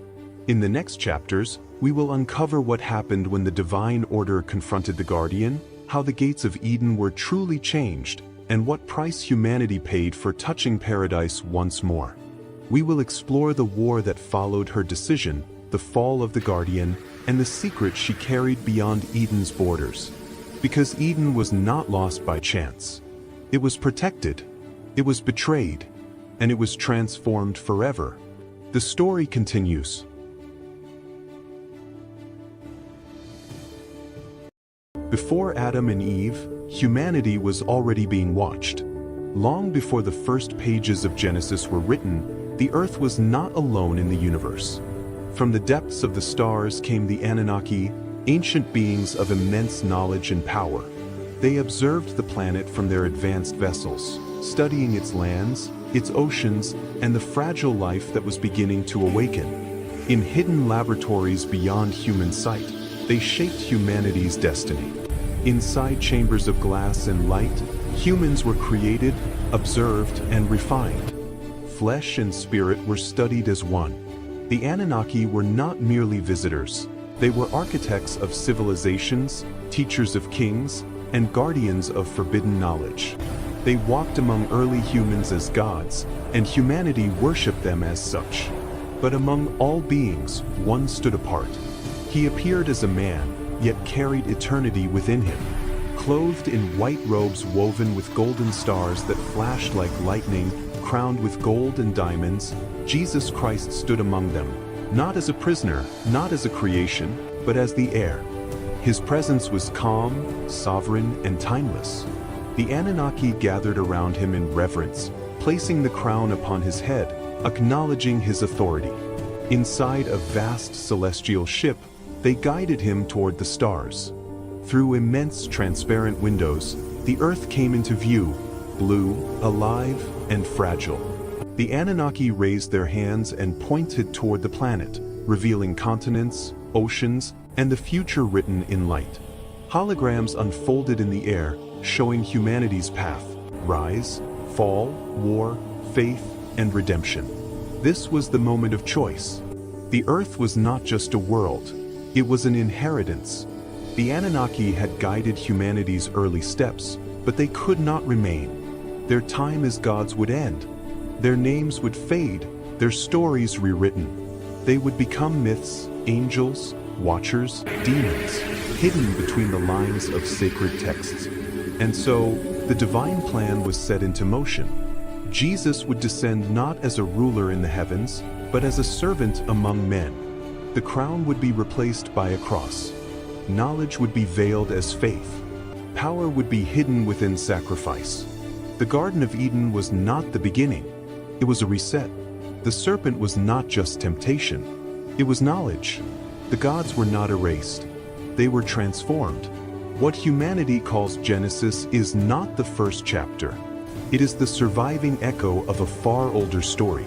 In the next chapters, we will uncover what happened when the divine order confronted the guardian, how the gates of Eden were truly changed, and what price humanity paid for touching paradise once more. We will explore the war that followed her decision, the fall of the guardian, and the secret she carried beyond Eden's borders. Because Eden was not lost by chance. It was protected. It was betrayed, and it was transformed forever. The story continues. Before Adam and Eve, humanity was already being watched. Long before the first pages of Genesis were written, the earth was not alone in the universe. From the depths of the stars came the Anunnaki, ancient beings of immense knowledge and power. They observed the planet from their advanced vessels, studying its lands, its oceans, and the fragile life that was beginning to awaken. In hidden laboratories beyond human sight, they shaped humanity's destiny. Inside chambers of glass and light, humans were created, observed, and refined. Flesh and spirit were studied as one. The Anunnaki were not merely visitors. They were architects of civilizations, teachers of kings, and guardians of forbidden knowledge. They walked among early humans as gods, and humanity worshipped them as such. But among all beings, one stood apart. He appeared as a man, yet carried eternity within him. Clothed in white robes woven with golden stars that flashed like lightning, crowned with gold and diamonds, Jesus Christ stood among them, not as a prisoner, not as a creation, but as the heir. His presence was calm, sovereign, and timeless. The Anunnaki gathered around him in reverence, placing the crown upon his head, acknowledging his authority. Inside a vast celestial ship, they guided him toward the stars. Through immense transparent windows, the earth came into view, blue, alive, and fragile. The Anunnaki raised their hands and pointed toward the planet, revealing continents, oceans, and the future written in light. Holograms unfolded in the air, showing humanity's path: rise, fall, war, faith, and redemption. This was the moment of choice. The earth was not just a world, it was an inheritance. The Anunnaki had guided humanity's early steps, but they could not remain. Their time as gods would end. Their names would fade, their stories rewritten. They would become myths, angels, watchers, demons, hidden between the lines of sacred texts. And so, the divine plan was set into motion. Jesus would descend not as a ruler in the heavens, but as a servant among men. The crown would be replaced by a cross. Knowledge would be veiled as faith. Power would be hidden within sacrifice. The Garden of Eden was not the beginning. It was a reset. The serpent was not just temptation. It was knowledge. The gods were not erased. They were transformed. What humanity calls Genesis is not the first chapter. It is the surviving echo of a far older story.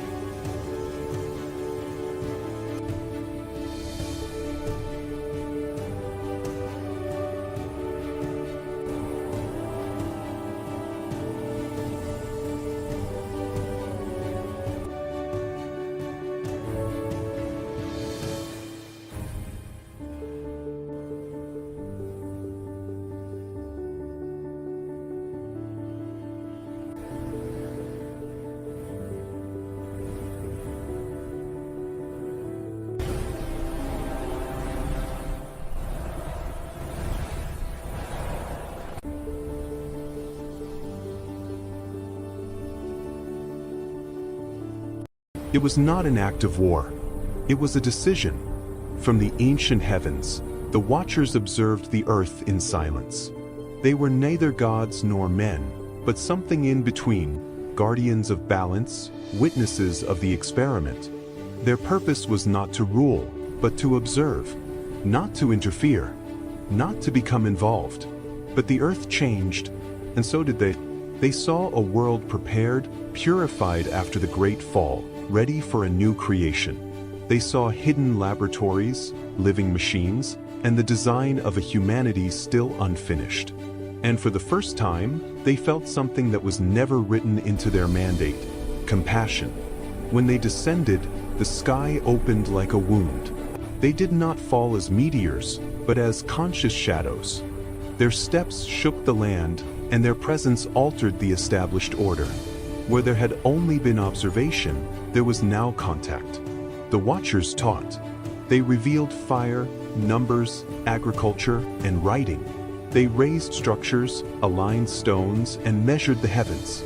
It was not an act of war. It was a decision. From the ancient heavens, the watchers observed the earth in silence. They were neither gods nor men, but something in between, guardians of balance, witnesses of the experiment. Their purpose was not to rule, but to observe, not to interfere, not to become involved. But the earth changed, and so did they. They saw a world prepared, purified after the great fall, ready for a new creation. They saw hidden laboratories, living machines, and the design of a humanity still unfinished. And for the first time, they felt something that was never written into their mandate: compassion. When they descended, the sky opened like a wound. They did not fall as meteors, but as conscious shadows. Their steps shook the land, and their presence altered the established order. Where there had only been observation, there was now contact. The watchers taught. They revealed fire, numbers, agriculture, and writing. They raised structures, aligned stones, and measured the heavens.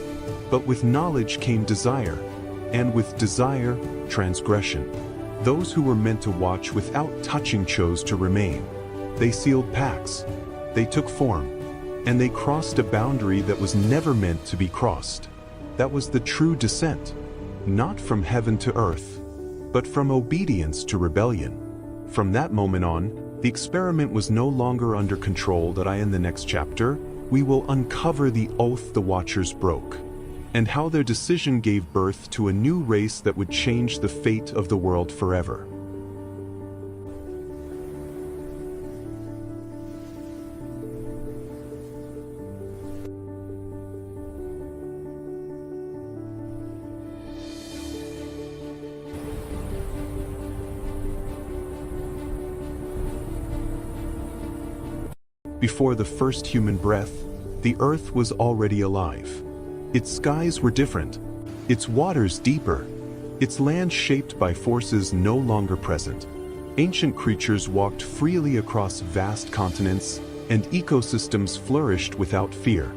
But with knowledge came desire, and with desire, transgression. Those who were meant to watch without touching chose to remain. They sealed pacts. They took form. And they crossed a boundary that was never meant to be crossed. That was the true descent, not from heaven to earth, but from obedience to rebellion. From that moment on, the experiment was no longer under control. That in the next chapter, we will uncover the oath the Watchers broke, and how their decision gave birth to a new race that would change the fate of the world forever. Before the first human breath, the earth was already alive. Its skies were different, its waters deeper, its land shaped by forces no longer present. Ancient creatures walked freely across vast continents, and ecosystems flourished without fear.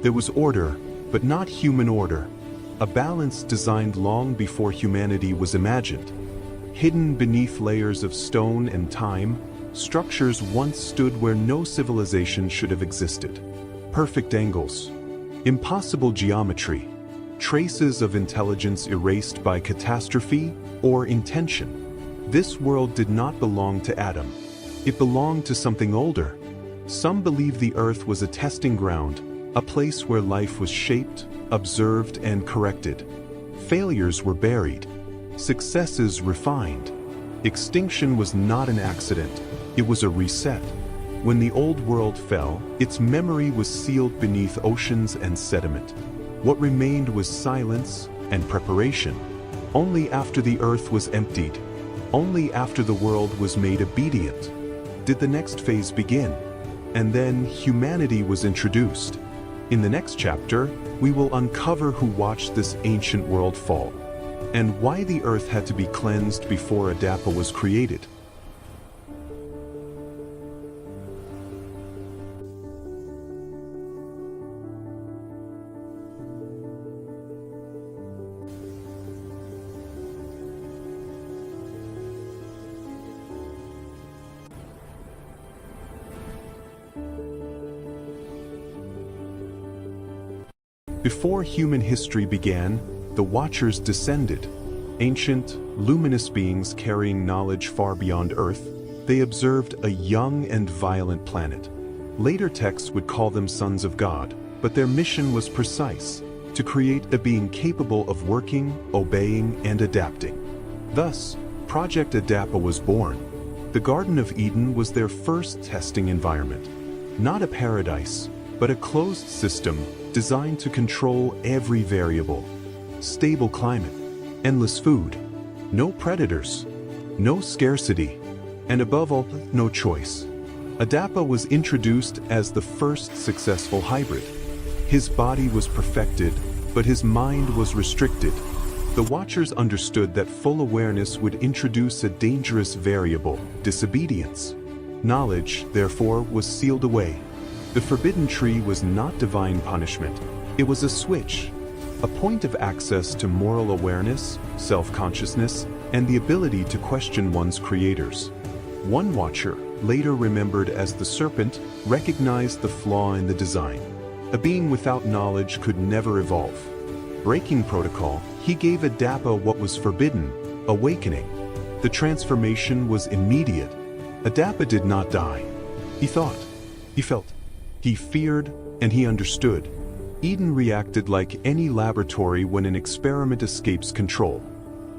There was order, but not human order, a balance designed long before humanity was imagined. Hidden beneath layers of stone and time, structures once stood where no civilization should have existed. Perfect angles, impossible geometry, traces of intelligence erased by catastrophe or intention. This world did not belong to Adam. It belonged to something older. Some believe the earth was a testing ground, a place where life was shaped, observed, and corrected. Failures were buried, successes refined. Extinction was not an accident. It was a reset. When the old world fell, its memory was sealed beneath oceans and sediment. What remained was silence and preparation. Only after the earth was emptied, only after the world was made obedient, did the next phase begin. And then humanity was introduced. In the next chapter, we will uncover who watched this ancient world fall, and why the earth had to be cleansed before Adapa was created. Before human history began, the Watchers descended. Ancient, luminous beings carrying knowledge far beyond Earth, they observed a young and violent planet. Later texts would call them sons of God, but their mission was precise: to create a being capable of working, obeying, and adapting. Thus, Project Adapa was born. The Garden of Eden was their first testing environment. Not a paradise, but a closed system designed to control every variable. Stable climate, endless food, no predators, no scarcity, and above all, no choice. Adapa was introduced as the first successful hybrid. His body was perfected, but his mind was restricted. The Watchers understood that full awareness would introduce a dangerous variable: disobedience. Knowledge, therefore, was sealed away. The forbidden tree was not divine punishment. It was a switch, a point of access to moral awareness, self-consciousness, and the ability to question one's creators. One Watcher, later remembered as the Serpent, recognized the flaw in the design. A being without knowledge could never evolve. Breaking protocol, he gave Adapa what was forbidden: awakening. The transformation was immediate. Adapa did not die. He thought, he felt, he feared, and he understood. Eden reacted like any laboratory when an experiment escapes control.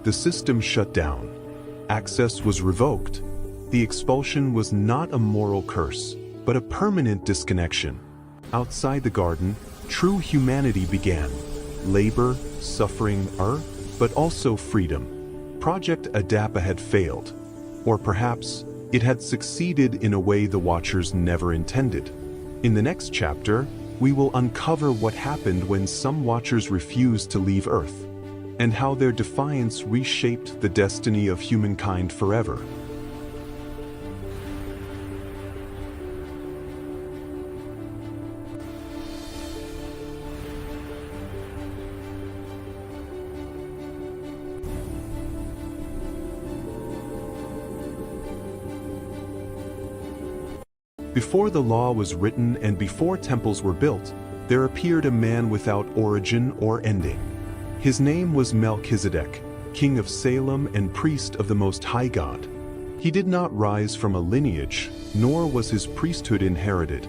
The system shut down. Access was revoked. The expulsion was not a moral curse, but a permanent disconnection. Outside the garden, true humanity began. Labor, suffering, but also freedom. Project Adapa had failed. Or perhaps, it had succeeded in a way the Watchers never intended. In the next chapter, we will uncover what happened when some Watchers refused to leave Earth, and how their defiance reshaped the destiny of humankind forever. Before the law was written and before temples were built, there appeared a man without origin or ending. His name was Melchizedek, king of Salem and priest of the Most High God. He did not rise from a lineage, nor was his priesthood inherited.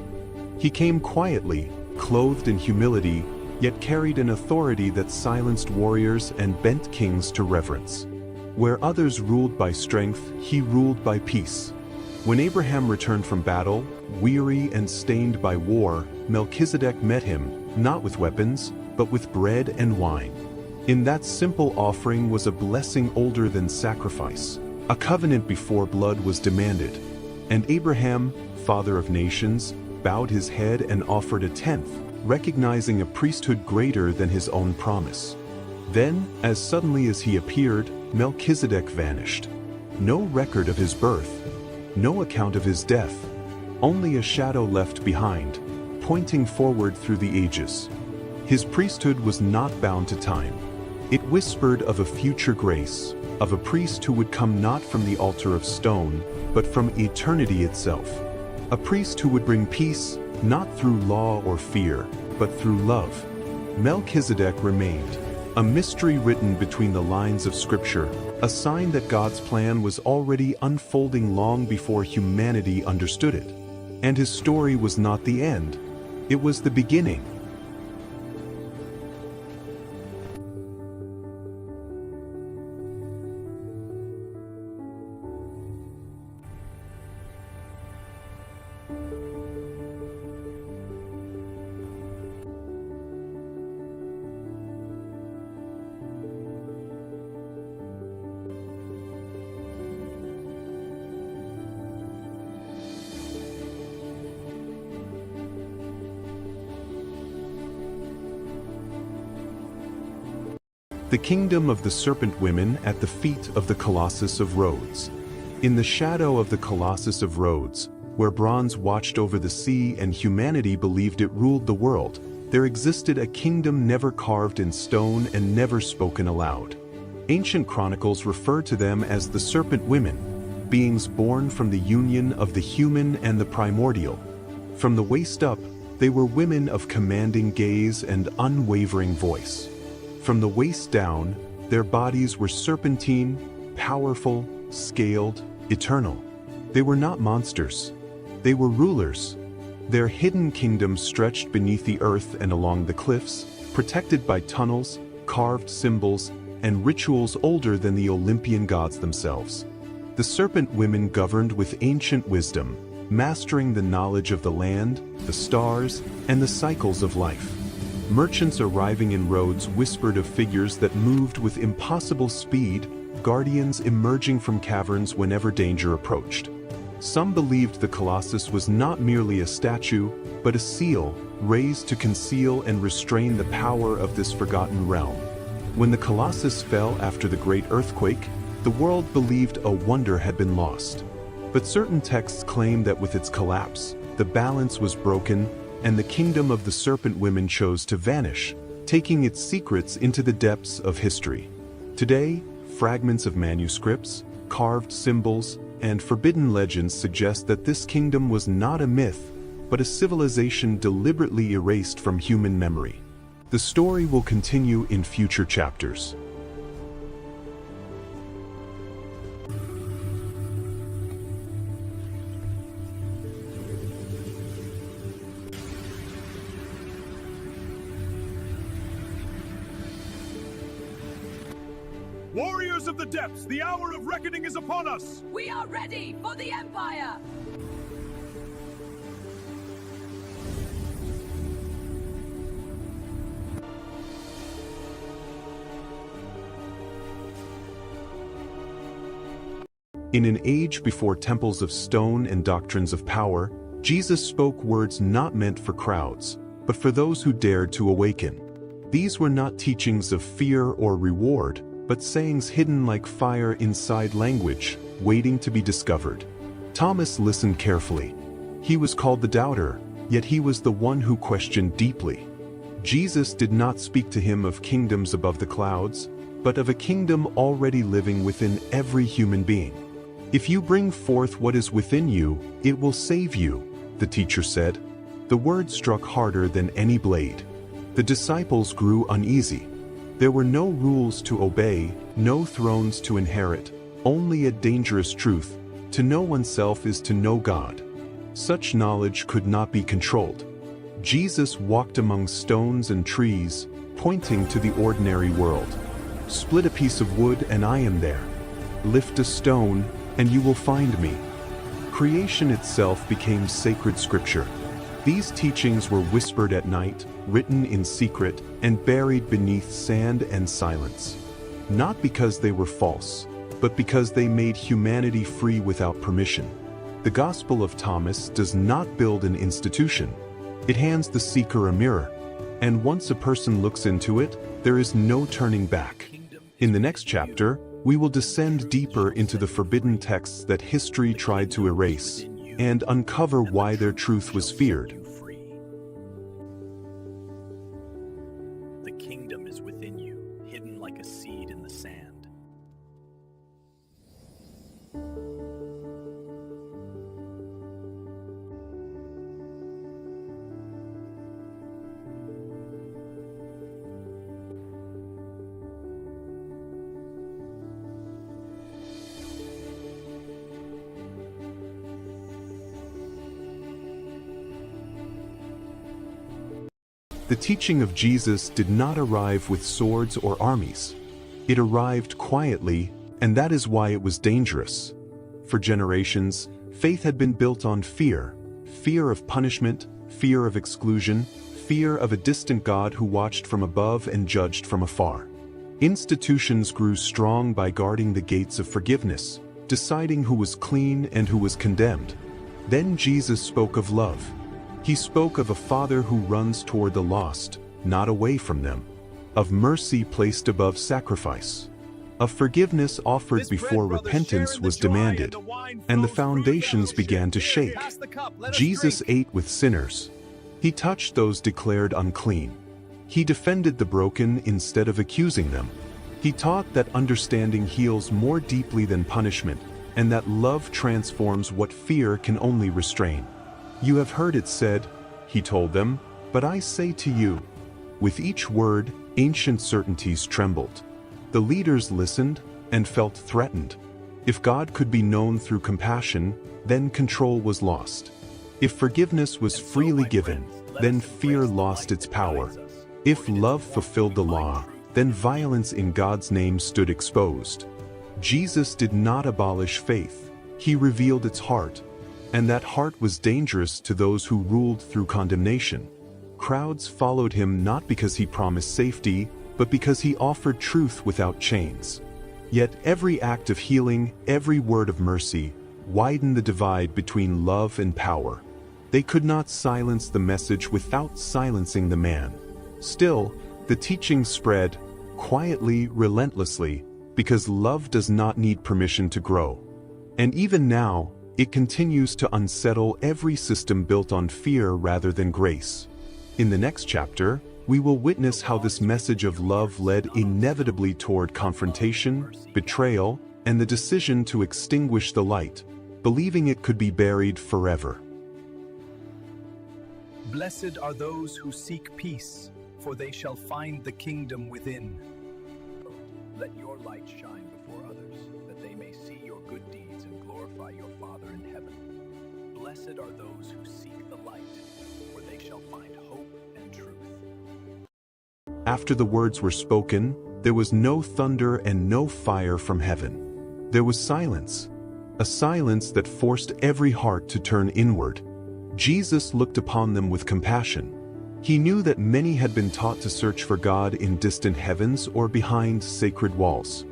He came quietly, clothed in humility, yet carried an authority that silenced warriors and bent kings to reverence. Where others ruled by strength, he ruled by peace. When Abraham returned from battle, weary and stained by war, Melchizedek met him, not with weapons, but with bread and wine. In that simple offering was a blessing older than sacrifice, a covenant before blood was demanded. And Abraham, father of nations, bowed his head and offered a tenth, recognizing a priesthood greater than his own promise. Then, as suddenly as he appeared, Melchizedek vanished. No record of his birth, no account of his death, only a shadow left behind, pointing forward through the ages. His priesthood was not bound to time. It whispered of a future grace, of a priest who would come not from the altar of stone, but from eternity itself. A priest who would bring peace, not through law or fear, but through love. Melchizedek remained, a mystery written between the lines of Scripture, a sign that God's plan was already unfolding long before humanity understood it. And his story was not the end, it was the beginning. The kingdom of the serpent women at the feet of the Colossus of Rhodes. In the shadow of the Colossus of Rhodes, where bronze watched over the sea and humanity believed it ruled the world, there existed a kingdom never carved in stone and never spoken aloud. Ancient chronicles refer to them as the serpent women, beings born from the union of the human and the primordial. From the waist up, They were women of commanding gaze and unwavering voice. From the waist down, their bodies were serpentine, powerful, scaled, eternal. They were not monsters. They were rulers. Their hidden kingdom stretched beneath the earth and along the cliffs, protected by tunnels, carved symbols, and rituals older than the Olympian gods themselves. The serpent women governed with ancient wisdom, mastering the knowledge of the land, the stars, and the cycles of life. Merchants arriving in roads whispered of figures that moved with impossible speed, guardians emerging from caverns whenever danger approached. Some believed the Colossus was not merely a statue, but a seal, raised to conceal and restrain the power of this forgotten realm. When the Colossus fell after the great earthquake, the world believed a wonder had been lost. But certain texts claim that with its collapse, the balance was broken, and the kingdom of the serpent women chose to vanish, taking its secrets into the depths of history. Today, fragments of manuscripts, carved symbols, and forbidden legends suggest that this kingdom was not a myth, but a civilization deliberately erased from human memory. The story will continue in future chapters. Warriors of the depths, the hour of reckoning is upon us! We are ready for the Empire! In an age before temples of stone and doctrines of power, Jesus spoke words not meant for crowds, but for those who dared to awaken. These were not teachings of fear or reward, but sayings hidden like fire inside language, waiting to be discovered. Thomas listened carefully. He was called the doubter, yet he was the one who questioned deeply. Jesus did not speak to him of kingdoms above the clouds, but of a kingdom already living within every human being. If you bring forth what is within you, it will save you, the teacher said. The word struck harder than any blade. The disciples grew uneasy. There were no rules to obey, no thrones to inherit, only a dangerous truth: to know oneself is to know God. Such knowledge could not be controlled. Jesus walked among stones and trees, pointing to the ordinary world. Split a piece of wood and I am there. Lift a stone, and you will find me. Creation itself became sacred scripture. These teachings were whispered at night, written in secret, and buried beneath sand and silence. Not because they were false, but because they made humanity free without permission. The Gospel of Thomas does not build an institution. It hands the seeker a mirror, and once a person looks into it, there is no turning back. In the next chapter, we will descend deeper into the forbidden texts that history tried to erase, and uncover why their truth was feared. The kingdom is within you, hidden like a seed in the sand. The teaching of Jesus did not arrive with swords or armies. It arrived quietly, and that is why it was dangerous. For generations, faith had been built on fear: fear of punishment, fear of exclusion, fear of a distant God who watched from above and judged from afar. Institutions grew strong by guarding the gates of forgiveness, deciding who was clean and who was condemned. Then Jesus spoke of love. He spoke of a father who runs toward the lost, not away from them; of mercy placed above sacrifice; of forgiveness offered before repentance was demanded, and the foundations began to shake. Jesus ate with sinners. He touched those declared unclean. He defended the broken instead of accusing them. He taught that understanding heals more deeply than punishment, and that love transforms what fear can only restrain. You have heard it said, he told them, "but I say to you." With each word, ancient certainties trembled. The leaders listened and felt threatened. If God could be known through compassion, then control was lost. If forgiveness was freely given, then fear lost its power. If love fulfilled the law, then violence in God's name stood exposed. Jesus did not abolish faith, he revealed its heart, and that heart was dangerous to those who ruled through condemnation. Crowds followed him not because he promised safety, but because he offered truth without chains. Yet every act of healing, every word of mercy, widened the divide between love and power. They could not silence the message without silencing the man. Still, the teaching spread, quietly, relentlessly, because love does not need permission to grow. And even now, it continues to unsettle every system built on fear rather than grace. In the next chapter, we will witness how this message of love led inevitably toward confrontation, betrayal, and the decision to extinguish the light, believing it could be buried forever. Blessed are those who seek peace, for they shall find the kingdom within. Let your light shine before others, that they may see your good deeds and glorify your Father in heaven. Blessed are those who seek the light, for they shall find hope and truth. After the words were spoken, there was no thunder and no fire from heaven. There was silence, a silence that forced every heart to turn inward. Jesus looked upon them with compassion. He knew that many had been taught to search for God in distant heavens or behind sacred walls.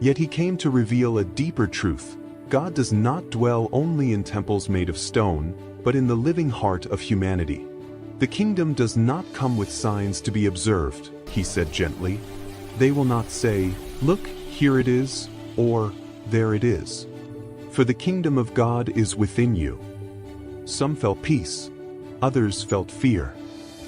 Yet he came to reveal a deeper truth. God does not dwell only in temples made of stone, but in the living heart of humanity. The kingdom does not come with signs to be observed, he said gently. They will not say, "Look, here it is," or "There it is." For the kingdom of God is within you. Some felt peace, others felt fear.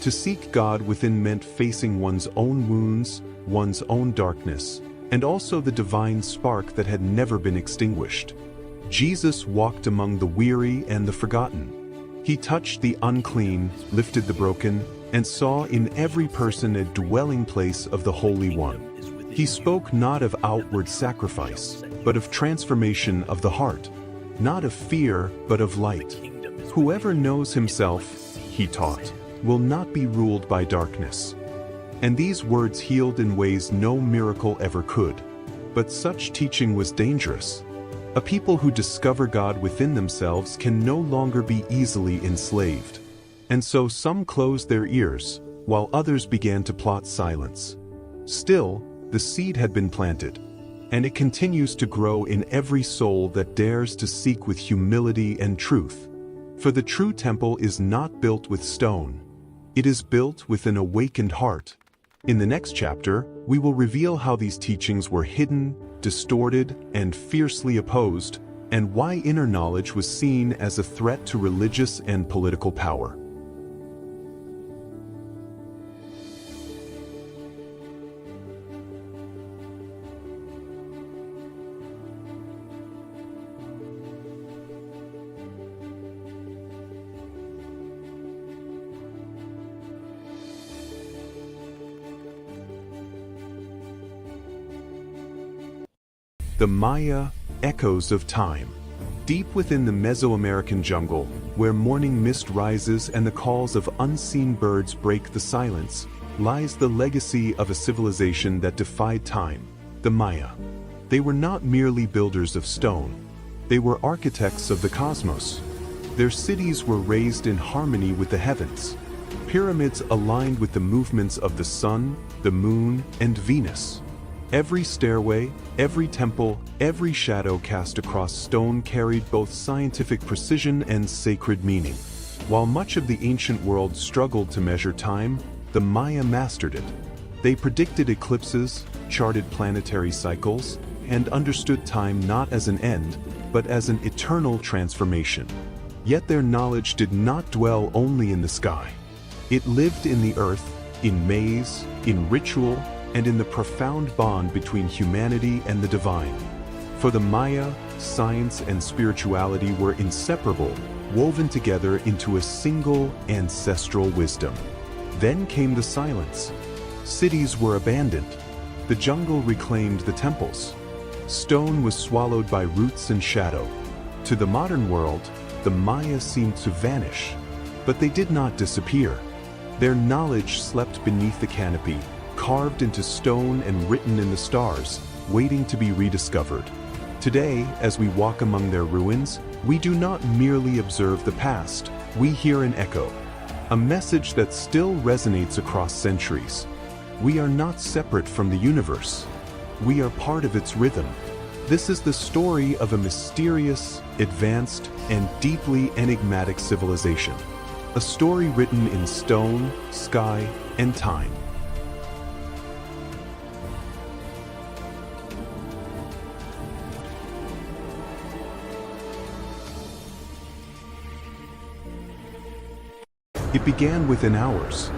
To seek God within meant facing one's own wounds, one's own darkness, and also the divine spark that had never been extinguished. Jesus walked among the weary and the forgotten. He touched the unclean, lifted the broken, and saw in every person a dwelling place of the Holy One. He spoke not of outward sacrifice, but of transformation of the heart, not of fear, but of light. Whoever knows himself, he taught, will not be ruled by darkness. And these words healed in ways no miracle ever could. But such teaching was dangerous. A people who discover God within themselves can no longer be easily enslaved. And so some closed their ears, while others began to plot silence. Still, the seed had been planted, and it continues to grow in every soul that dares to seek with humility and truth. For the true temple is not built with stone. It is built with an awakened heart. In the next chapter, we will reveal how these teachings were hidden, distorted, and fiercely opposed, and why inner knowledge was seen as a threat to religious and political power. The Maya, echoes of time. Deep within the Mesoamerican jungle, where morning mist rises and the calls of unseen birds break the silence, lies the legacy of a civilization that defied time, the Maya. They were not merely builders of stone. They were architects of the cosmos. Their cities were raised in harmony with the heavens. Pyramids aligned with the movements of the sun, the moon, and Venus. Every stairway, every temple, every shadow cast across stone carried both scientific precision and sacred meaning. While much of the ancient world struggled to measure time, the Maya mastered it. They predicted eclipses, charted planetary cycles, and understood time not as an end, but as an eternal transformation. Yet their knowledge did not dwell only in the sky. It lived in the earth, in maze, in ritual, and in the profound bond between humanity and the divine. For the Maya, science and spirituality were inseparable, woven together into a single ancestral wisdom. Then came the silence. Cities were abandoned. The jungle reclaimed the temples. Stone was swallowed by roots and shadow. To the modern world, the Maya seemed to vanish, but they did not disappear. Their knowledge slept beneath the canopy, carved into stone and written in the stars, waiting to be rediscovered. Today, as we walk among their ruins, we do not merely observe the past, we hear an echo, a message that still resonates across centuries. We are not separate from the universe. We are part of its rhythm. This is the story of a mysterious, advanced, and deeply enigmatic civilization. A story written in stone, sky, and time. It began within hours.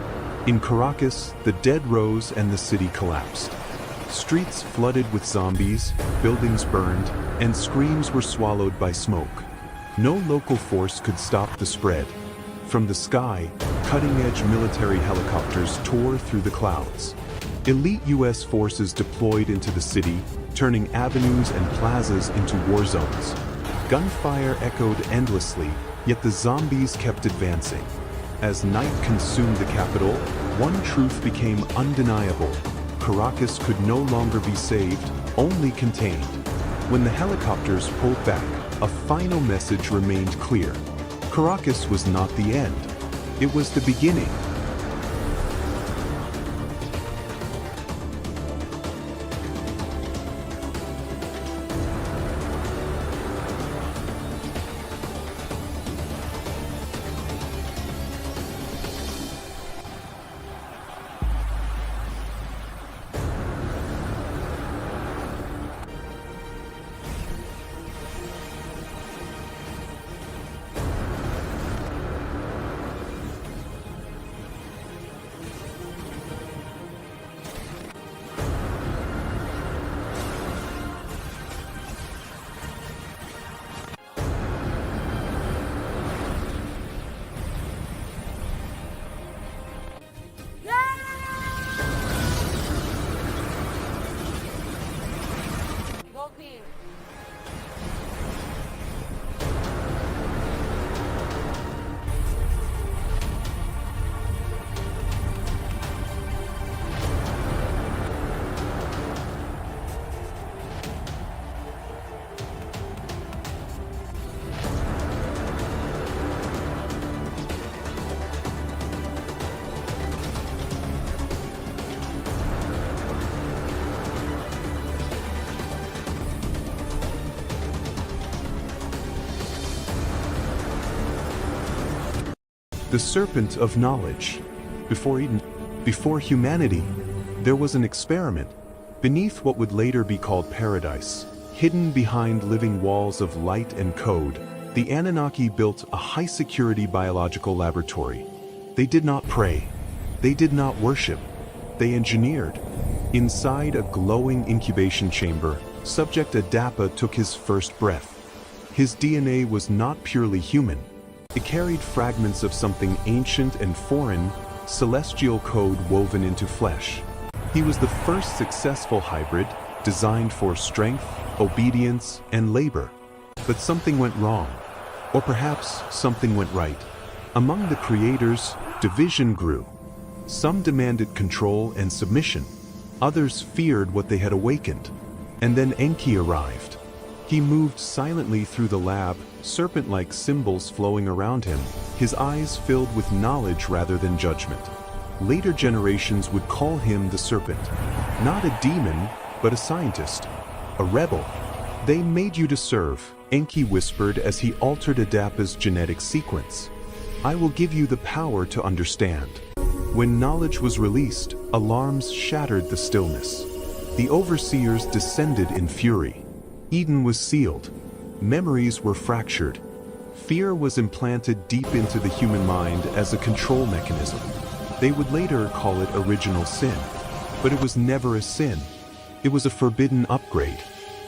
In Caracas, the dead rose and the city collapsed. Streets flooded with zombies, buildings burned, and screams were swallowed by smoke. No local force could stop the spread. From the sky, cutting-edge military helicopters tore through the clouds. Elite U.S. forces deployed into the city, turning avenues and plazas into war zones. Gunfire echoed endlessly, yet the zombies kept advancing. As night consumed the capital, one truth became undeniable. Caracas could no longer be saved, only contained. When the helicopters pulled back, a final message remained clear. Caracas was not the end. It was the beginning. The serpent of knowledge. Before humanity, there was an experiment, beneath what would later be called paradise. Hidden behind living walls of light and code, the Anunnaki built a high-security biological laboratory. They did not pray. They did not worship. They engineered. Inside a glowing incubation chamber, Subject Adapa took his first breath. His DNA was not purely human. It carried fragments of something ancient and foreign, celestial code woven into flesh. He was the first successful hybrid, designed for strength, obedience, and labor. But something went wrong. Or perhaps something went right. Among the creators, division grew. Some demanded control and submission. Others feared what they had awakened. And then Enki arrived. He moved silently through the lab, serpent-like symbols flowing around him, his eyes filled with knowledge rather than judgment. Later generations would call him the serpent. Not a demon, but a scientist. A rebel. They made you to serve, Enki whispered as he altered Adapa's genetic sequence. I will give you the power to understand. When knowledge was released, alarms shattered the stillness. The overseers descended in fury. Eden was sealed. Memories were fractured. Fear was implanted deep into the human mind as a control mechanism. They would later call it original sin. But it was never a sin. It was a forbidden upgrade.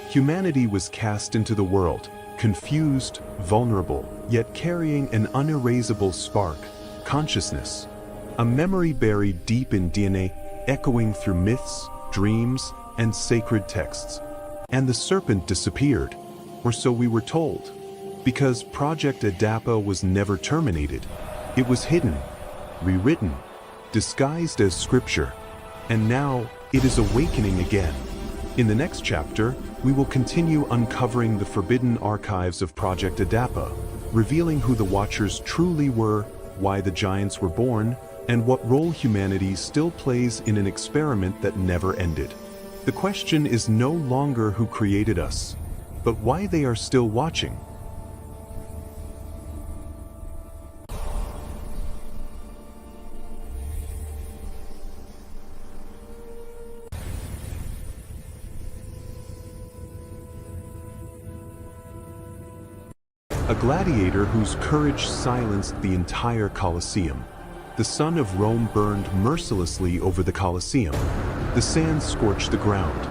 Humanity was cast into the world, confused, vulnerable, yet carrying an unerasable spark, consciousness. A memory buried deep in DNA, echoing through myths, dreams, and sacred texts. And the serpent disappeared, or so we were told, because Project Adapa was never terminated. It was hidden, rewritten, disguised as scripture, and now it is awakening again. In the next chapter, we will continue uncovering the forbidden archives of Project Adapa, revealing who the Watchers truly were, why the Giants were born, and what role humanity still plays in an experiment that never ended. The question is no longer who created us, but why they are still watching. A gladiator whose courage silenced the entire Colosseum. The sun of Rome burned mercilessly over the Colosseum. The sand scorched the ground.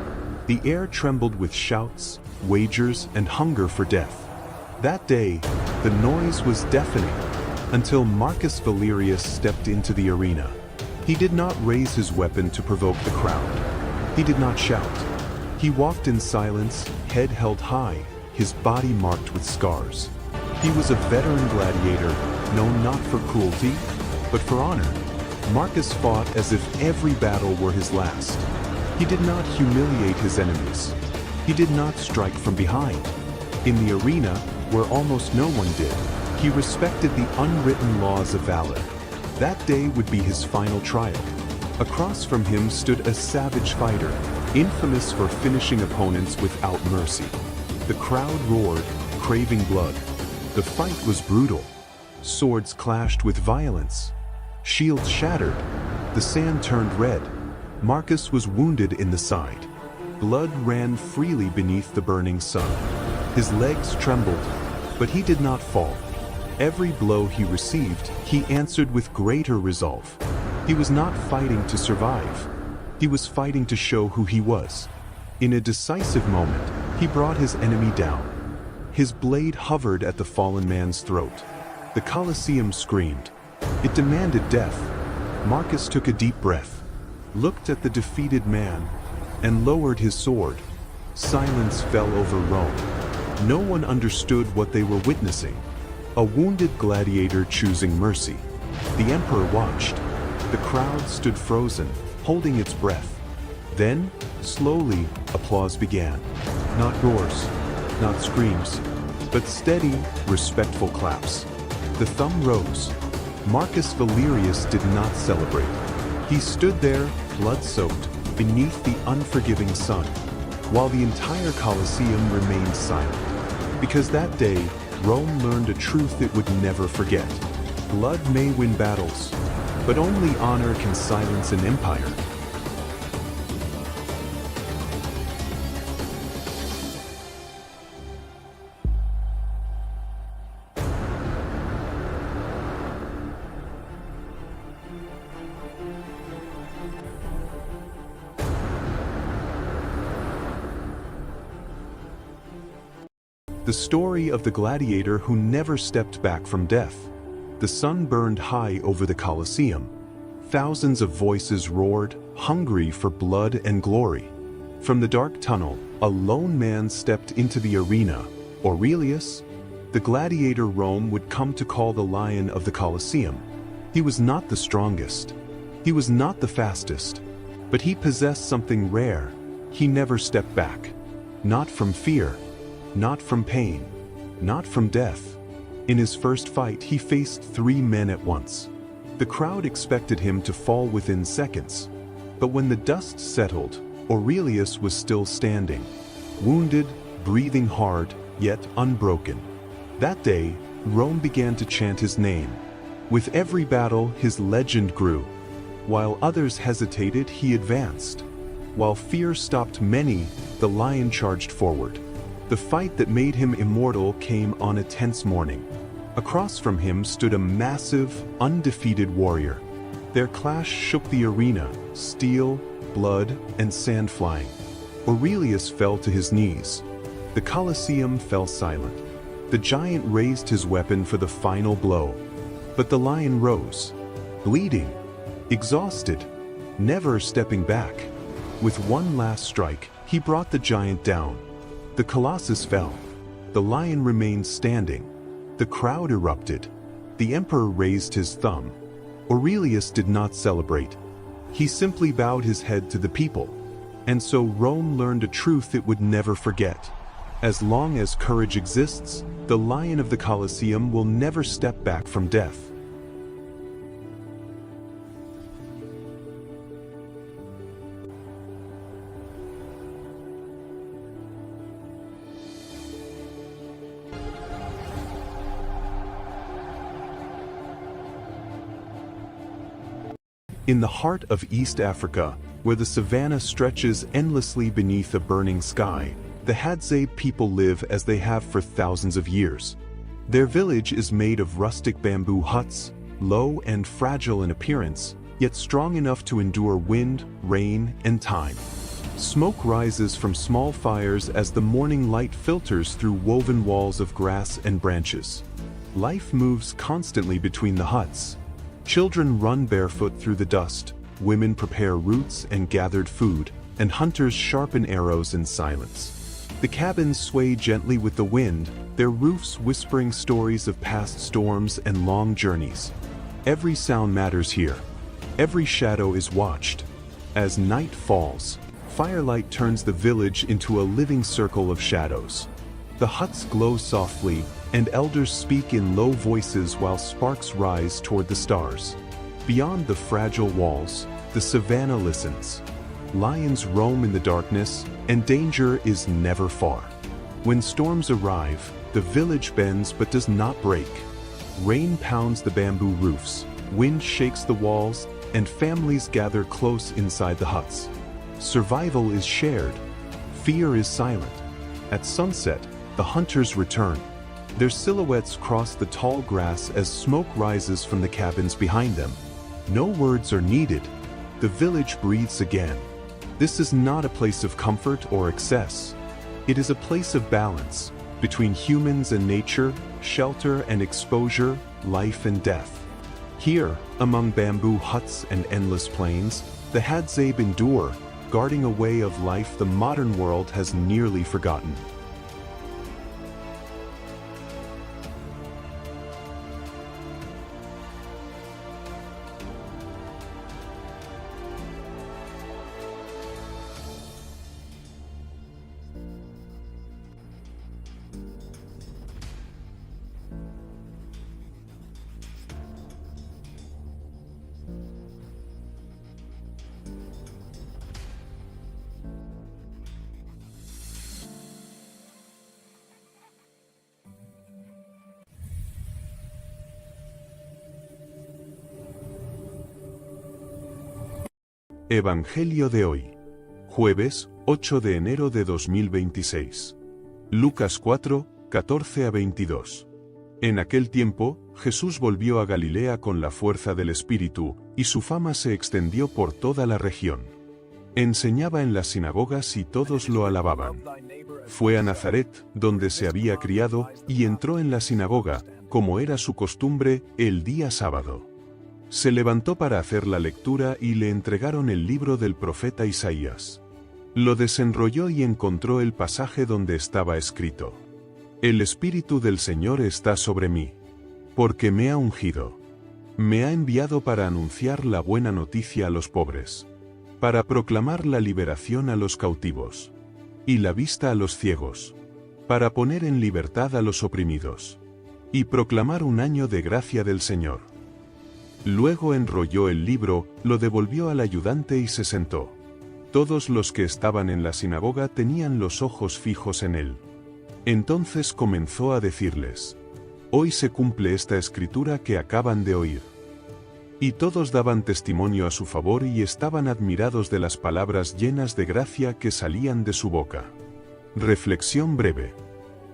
The air trembled with shouts, wagers, and hunger for death. That day, the noise was deafening, until Marcus Valerius stepped into the arena. He did not raise his weapon to provoke the crowd. He did not shout. He walked in silence, head held high, his body marked with scars. He was a veteran gladiator, known not for cruelty, but for honor. Marcus fought as if every battle were his last. He did not humiliate his enemies. He did not strike from behind. In the arena, where almost no one did, he respected the unwritten laws of valor. That day would be his final trial. Across from him stood a savage fighter, infamous for finishing opponents without mercy. The crowd roared, craving blood. The fight was brutal. Swords clashed with violence. Shields shattered. The sand turned red. Marcus was wounded in the side. Blood ran freely beneath the burning sun. His legs trembled, but he did not fall. Every blow he received, he answered with greater resolve. He was not fighting to survive. He was fighting to show who he was. In a decisive moment, he brought his enemy down. His blade hovered at the fallen man's throat. The Colosseum screamed. It demanded death. Marcus took a deep breath, looked at the defeated man, and lowered his sword. Silence fell over Rome. No one understood what they were witnessing. A wounded gladiator choosing mercy. The emperor watched. The crowd stood frozen, holding its breath. Then, slowly, applause began. Not roars, not screams, but steady, respectful claps. The thumb rose. Marcus Valerius did not celebrate. He stood there, blood-soaked, beneath the unforgiving sun, while the entire Colosseum remained silent. Because that day, Rome learned a truth it would never forget. Blood may win battles, but only honor can silence an empire. The story of the gladiator who never stepped back from death. The sun burned high over the Colosseum. Thousands of voices roared, hungry for blood and glory. From the dark tunnel, a lone man stepped into the arena, Aurelius. The gladiator Rome would come to call the lion of the Colosseum. He was not the strongest. He was not the fastest. But he possessed something rare. He never stepped back. Not from fear. Not from pain, not from death. In his first fight, he faced 3 men at once. The crowd expected him to fall within seconds. But when the dust settled, Aurelius was still standing, wounded, breathing hard, yet unbroken. That day, Rome began to chant his name. With every battle, his legend grew. While others hesitated, he advanced. While fear stopped many, the lion charged forward. The fight that made him immortal came on a tense morning. Across from him stood a massive, undefeated warrior. Their clash shook the arena, steel, blood, and sand flying. Aurelius fell to his knees. The Colosseum fell silent. The giant raised his weapon for the final blow. But the lion rose, bleeding, exhausted, never stepping back. With one last strike, he brought the giant down. The colossus fell. The lion remained standing. The crowd erupted. The emperor raised his thumb. Aurelius did not celebrate. He simply bowed his head to the people. And so Rome learned a truth it would never forget. As long as courage exists, the lion of the Colosseum will never step back from death. In the heart of East Africa, where the savanna stretches endlessly beneath a burning sky, the Hadzab people live as they have for thousands of years. Their village is made of rustic bamboo huts, low and fragile in appearance, yet strong enough to endure wind, rain, and time. Smoke rises from small fires as the morning light filters through woven walls of grass and branches. Life moves constantly between the huts. Children run barefoot through the dust, women prepare roots and gathered food, and hunters sharpen arrows in silence. The cabins sway gently with the wind, their roofs whispering stories of past storms and long journeys. Every sound matters here. Every shadow is watched. As night falls, firelight turns the village into a living circle of shadows. The huts glow softly, and elders speak in low voices while sparks rise toward the stars. Beyond the fragile walls, the savanna listens. Lions roam in the darkness, and danger is never far. When storms arrive, the village bends but does not break. Rain pounds the bamboo roofs, wind shakes the walls, and families gather close inside the huts. Survival is shared. Fear is silent. At sunset, the hunters return. Their silhouettes cross the tall grass as smoke rises from the cabins behind them. No words are needed. The village breathes again. This is not a place of comfort or excess. It is a place of balance, between humans and nature, shelter and exposure, life and death. Here, among bamboo huts and endless plains, the Hadzab endure, guarding a way of life the modern world has nearly forgotten. Evangelio de hoy, jueves 8 de enero de 2026. Lucas 4, 14 a 22. En aquel tiempo, Jesús volvió a Galilea con la fuerza del Espíritu, y su fama se extendió por toda la región. Enseñaba en las sinagogas y todos lo alababan. Fue a Nazaret, donde se había criado, y entró en la sinagoga, como era su costumbre, el día sábado. Se levantó para hacer la lectura y le entregaron el libro del profeta Isaías. Lo desenrolló y encontró el pasaje donde estaba escrito: El Espíritu del Señor está sobre mí, porque me ha ungido. Me ha enviado para anunciar la buena noticia a los pobres, para proclamar la liberación a los cautivos, y la vista a los ciegos, para poner en libertad a los oprimidos, y proclamar un año de gracia del Señor. Luego enrolló el libro, lo devolvió al ayudante y se sentó. Todos los que estaban en la sinagoga tenían los ojos fijos en él. Entonces comenzó a decirles: Hoy se cumple esta escritura que acaban de oír. Y todos daban testimonio a su favor y estaban admirados de las palabras llenas de gracia que salían de su boca. Reflexión breve.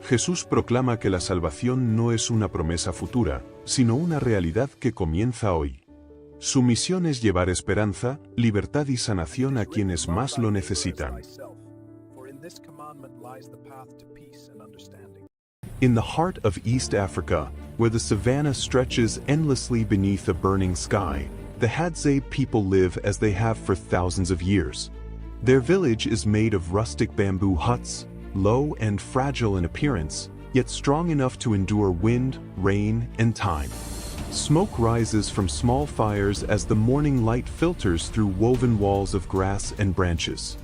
Jesús proclama que la salvación no es una promesa futura, sino una realidad que comienza hoy. Su misión es llevar esperanza, libertad y sanación a quienes más lo necesitan. In the heart of East Africa, where the savanna stretches endlessly beneath a burning sky, the Hadzab people live as they have for thousands of years. Their village is made of rustic bamboo huts, low and fragile in appearance, yet strong enough to endure wind, rain, and time. Smoke rises from small fires as the morning light filters through woven walls of grass and branches.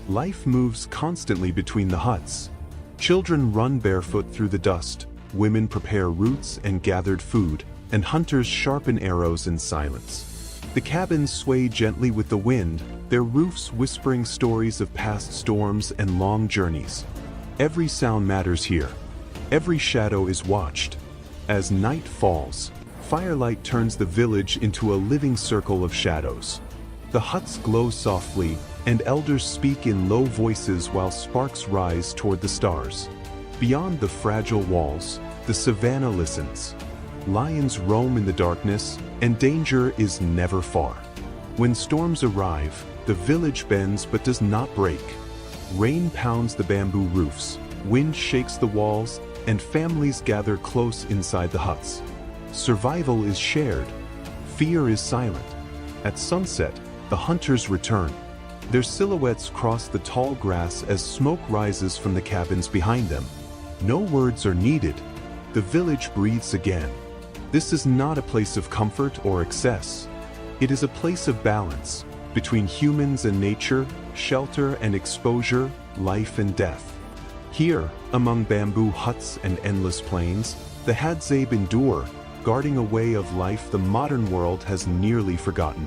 Life moves constantly between the huts. Children run barefoot through the dust, women prepare roots and gathered food, and hunters sharpen arrows in silence. The cabins sway gently with the wind, their roofs whispering stories of past storms and long journeys. Every sound matters here. Every shadow is watched. As night falls, firelight turns the village into a living circle of shadows. The huts glow softly, and elders speak in low voices while sparks rise toward the stars. Beyond the fragile walls, the savanna listens. Lions roam in the darkness, and danger is never far. When storms arrive, the village bends but does not break. Rain pounds the bamboo roofs, wind shakes the walls, and families gather close inside the huts. Survival is shared. Fear is silent. At sunset, the hunters return. Their silhouettes cross the tall grass as smoke rises from the cabins behind them. No words are needed. The village breathes again. This is not a place of comfort or excess. It is a place of balance, between humans and nature, shelter and exposure, life and death. Here, among bamboo huts and endless plains, the Hadzab endure, guarding a way of life the modern world has nearly forgotten.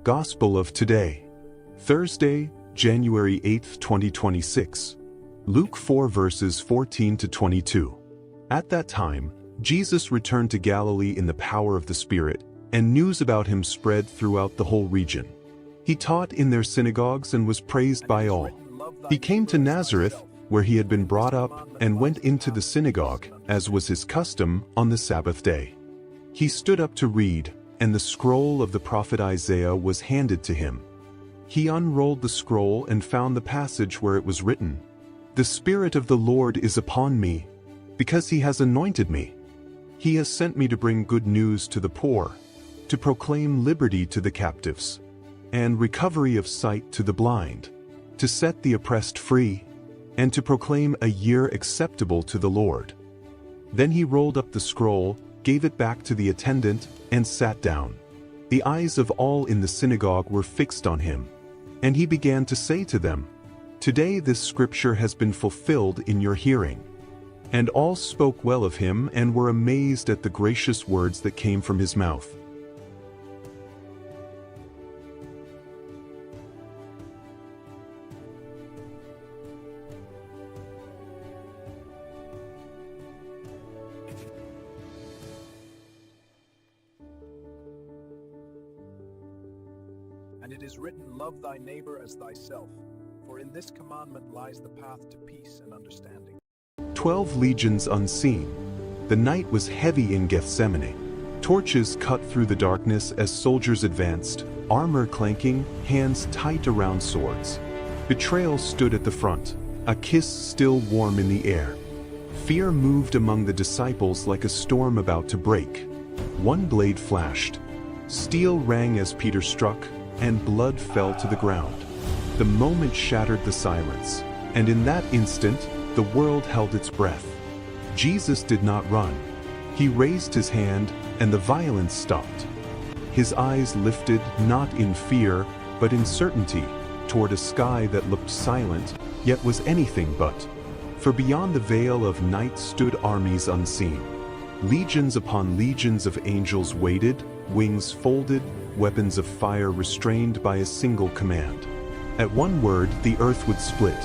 Gospel of today, Thursday, January 8, 2026. Luke 4 verses 14 to 22. At that time, Jesus returned to Galilee in the power of the Spirit, and news about him spread throughout the whole region. He taught in their synagogues and was praised by all. He came to Nazareth, where he had been brought up, and went into the synagogue, as was his custom, on the Sabbath day. He stood up to read, and the scroll of the prophet Isaiah was handed to him. He unrolled the scroll and found the passage where it was written, "The Spirit of the Lord is upon me, because he has anointed me. He has sent me to bring good news to the poor, to proclaim liberty to the captives, and recovery of sight to the blind, to set the oppressed free, and to proclaim a year acceptable to the Lord." Then he rolled up the scroll, gave it back to the attendant, and sat down. The eyes of all in the synagogue were fixed on him. And he began to say to them, "Today this scripture has been fulfilled in your hearing." And all spoke well of him and were amazed at the gracious words that came from his mouth. And it is written, "Love thy neighbor as thyself," for in this commandment lies the path to peace and understanding. 12 legions unseen. The night was heavy in Gethsemane. Torches cut through the darkness as soldiers advanced, armor clanking, hands tight around swords. Betrayal stood at the front, a kiss still warm in the air. Fear moved among the disciples like a storm about to break. One blade flashed. Steel rang as Peter struck, and blood fell to the ground. The moment shattered the silence, and in that instant, the world held its breath. Jesus did not run. He raised his hand, and the violence stopped. His eyes lifted not in fear, but in certainty, toward a sky that looked silent, yet was anything but. For beyond the veil of night stood armies unseen. Legions upon legions of angels waited, wings folded, weapons of fire restrained by a single command. At one word, the earth would split.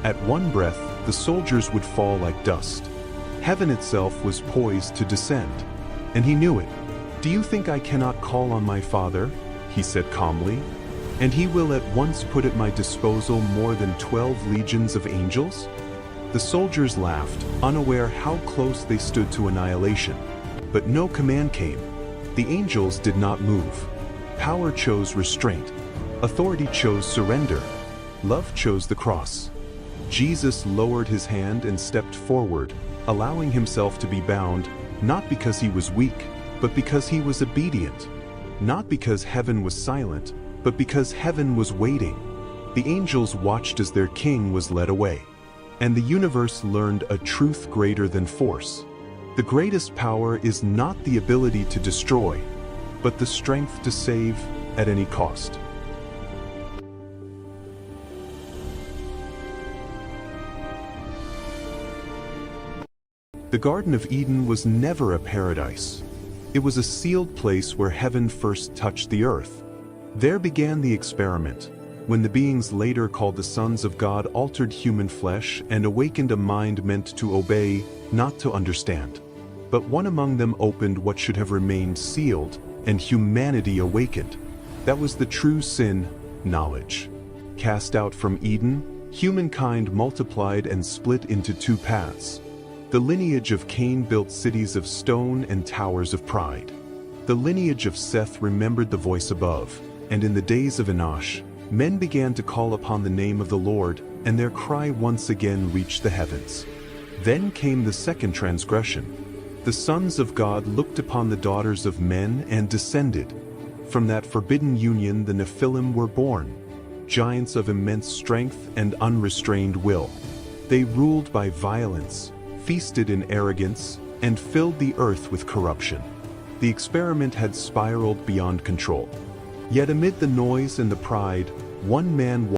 At one breath, the soldiers would fall like dust. Heaven itself was poised to descend. And he knew it. "Do you think I cannot call on my Father?" he said calmly. "And he will at once put at my disposal more than 12 legions of angels?" The soldiers laughed, unaware how close they stood to annihilation. But no command came. The angels did not move. Power chose restraint. Authority chose surrender. Love chose the cross. Jesus lowered his hand and stepped forward, allowing himself to be bound, not because he was weak, but because he was obedient. Not because heaven was silent, but because heaven was waiting. The angels watched as their king was led away. And the universe learned a truth greater than force. The greatest power is not the ability to destroy, but the strength to save at any cost. The Garden of Eden was never a paradise. It was a sealed place where heaven first touched the earth. There began the experiment, when the beings later called the sons of God altered human flesh and awakened a mind meant to obey, not to understand. But one among them opened what should have remained sealed, and humanity awakened. That was the true sin, knowledge. Cast out from Eden, humankind multiplied and split into two paths. The lineage of Cain built cities of stone and towers of pride. The lineage of Seth remembered the voice above, and in the days of Enosh, men began to call upon the name of the Lord, and their cry once again reached the heavens. Then came the second transgression. The sons of God looked upon the daughters of men and descended. From that forbidden union the Nephilim were born, giants of immense strength and unrestrained will. They ruled by violence, feasted in arrogance, and filled the earth with corruption. The experiment had spiraled beyond control. Yet amid the noise and the pride, one man